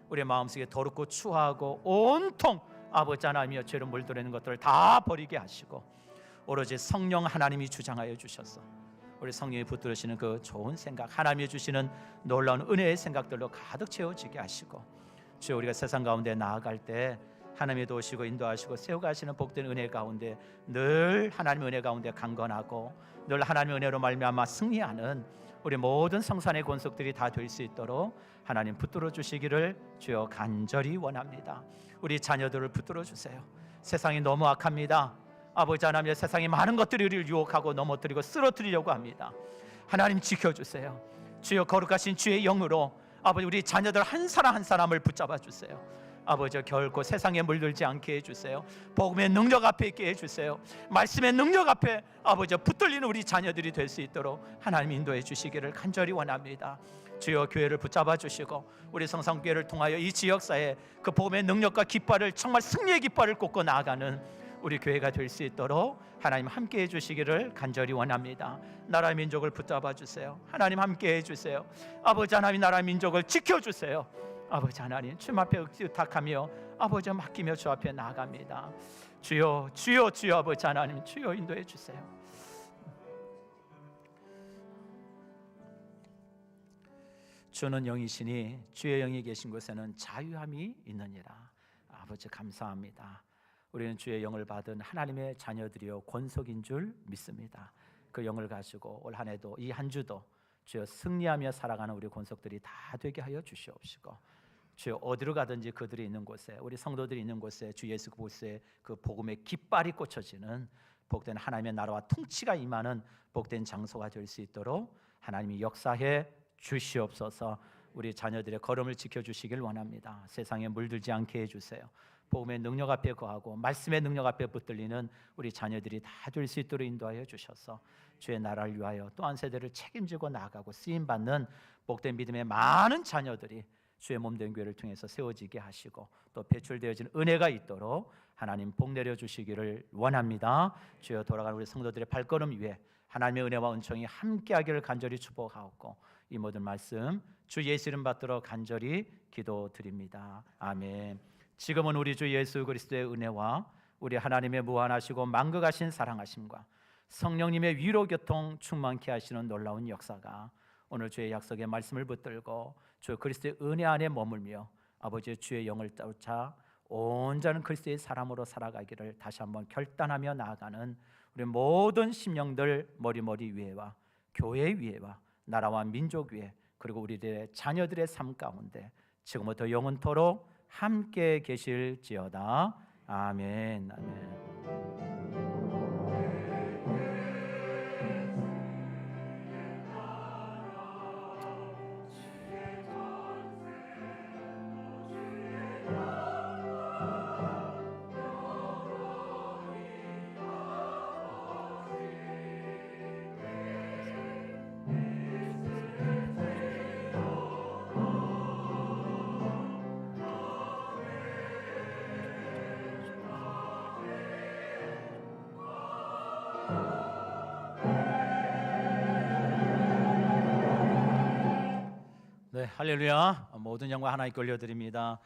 S3: 우리의 마음속에 더럽고 추하고 온통 아버지 하나님이여 죄로 물들이는 것들을 다 버리게 하시고 오로지 성령 하나님이 주장하여 주셔서 우리 성령이 붙들으시는 그 좋은 생각, 하나님이 주시는 놀라운 은혜의 생각들로 가득 채워지게 하시고 주여 우리가 세상 가운데 나아갈 때 하나님이 도우시고 인도하시고 세워가시는 복된 은혜 가운데 늘 하나님의 은혜 가운데 강건하고 늘 하나님의 은혜로 말미암아 승리하는 우리 모든 성산의 권속들이 다 될 수 있도록 하나님 붙들어 주시기를 주여 간절히 원합니다. 우리 자녀들을 붙들어 주세요. 세상이 너무 악합니다. 아버지 하나님, 세상에 많은 것들이 우리를 유혹하고 넘어뜨리고 쓰러뜨리려고 합니다. 하나님 지켜주세요. 주여 거룩하신 주의 영으로 아버지 우리 자녀들 한 사람 한 사람을 붙잡아 주세요. 아버지 결코 세상에 물들지 않게 해주세요. 복음의 능력 앞에 있게 해주세요. 말씀의 능력 앞에 아버지 붙들리는 우리 자녀들이 될 수 있도록 하나님 인도해 주시기를 간절히 원합니다. 주여 교회를 붙잡아 주시고 우리 성산교회를 통하여 이 지역사회 그 복음의 능력과 깃발을 정말 승리의 깃발을 꽂고 나아가는 우리 교회가 될 수 있도록 하나님 함께 해주시기를 간절히 원합니다. 나라 민족을 붙잡아 주세요. 하나님 함께 해주세요. 아버지 하나님 나라 민족을 지켜주세요. 아버지 하나님 주님 앞에 의탁하며 아버지 맡기며 주 앞에 나아갑니다. 주여 주여 주여 아버지 하나님 주여 인도해 주세요. 주는 영이시니 주의 영이 계신 곳에는 자유함이 있느니라. 아버지 감사합니다. 우리는 주의 영을 받은 하나님의 자녀들이요 권속인 줄 믿습니다. 그 영을 가지고 올 한 해도 이 한 주도 주여 승리하며 살아가는 우리 권속들이 다 되게 하여 주시옵시고 주여 어디로 가든지 그들이 있는 곳에 우리 성도들이 있는 곳에 주 예수 그리스도의 그 복음의 깃발이 꽂혀지는 복된 하나님의 나라와 통치가 임하는 복된 장소가 될 수 있도록 하나님이 역사해 주시옵소서. 우리 자녀들의 걸음을 지켜주시길 원합니다. 세상에 물들지 않게 해주세요. 복음의 능력 앞에 거하고 말씀의 능력 앞에 붙들리는 우리 자녀들이 다 될 수 있도록 인도하여 주셔서 주의 나라를 위하여 또 한 세대를 책임지고 나아가고 쓰임받는 복된 믿음의 많은 자녀들이 주의 몸된 교회를 통해서 세워지게 하시고 또 배출되어진 은혜가 있도록 하나님 복 내려주시기를 원합니다. 주여 돌아가는 우리 성도들의 발걸음 위에 하나님의 은혜와 은총이 함께하기를 간절히 축복하옵고 이 모든 말씀 주 예수 이름 받들어 간절히 기도드립니다. 아멘. 지금은 우리 주 예수 그리스도의 은혜와 우리 하나님의 무한하시고 만극하신 사랑하심과 성령님의 위로 교통 충만케 하시는 놀라운 역사가 오늘 주의 약속의 말씀을 붙들고 주 그리스도의 은혜 안에 머물며 아버지의 주의 영을 쫓아 온전한 그리스도의 사람으로 살아가기를 다시 한번 결단하며 나아가는 우리 모든 심령들 머리 위에와 교회 위에와 나라와 민족 위에 그리고 우리들의 자녀들의 삶 가운데 지금부터 영원토록 함께 계실지어다. 아멘. 아멘. 네, 할렐루야. 모든 영광 하나님께 올려드립니다.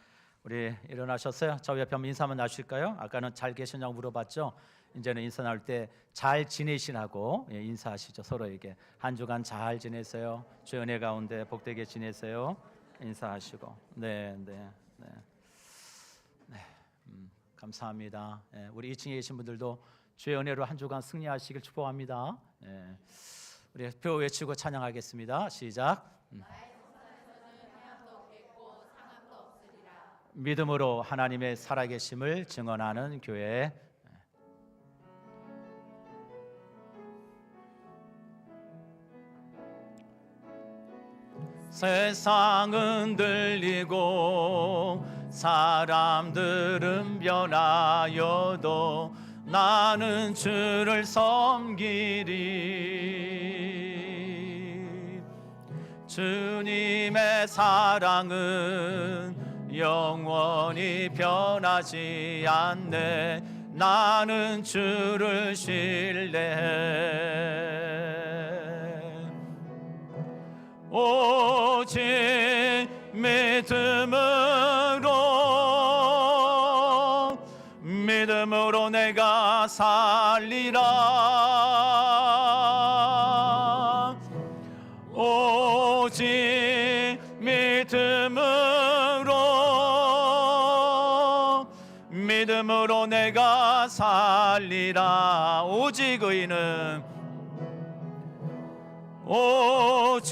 S3: 우리 일어나셨어요? 저 옆에 한번 인사 한번 나실까요? 아까는 잘 계셨냐고 물어봤죠? 이제는 인사 나올 때 잘 지내시라고 인사하시죠. 서로에게. 한 주간 잘 지내세요. 주의 은혜 가운데 복되게 지내세요. 인사하시고. 네. 감사합니다. 우리 2층에 계신 분들도 주의 은혜로 한 주간 승리하시길 축복합니다. 우리 표 외치고 찬양하겠습니다. 시작. 믿음으로 하나님의 살아계심을 증언하는 교회. 세상은 들리고 사람들은 변하여도 나는 주를 섬기리. 주님의 사랑은 영원히 변하지 않네. 나는 주를 신뢰해. 오직 믿음으로 내가 살리라. 오직 믿음으로 내가 살리라. 오직 의인은 오직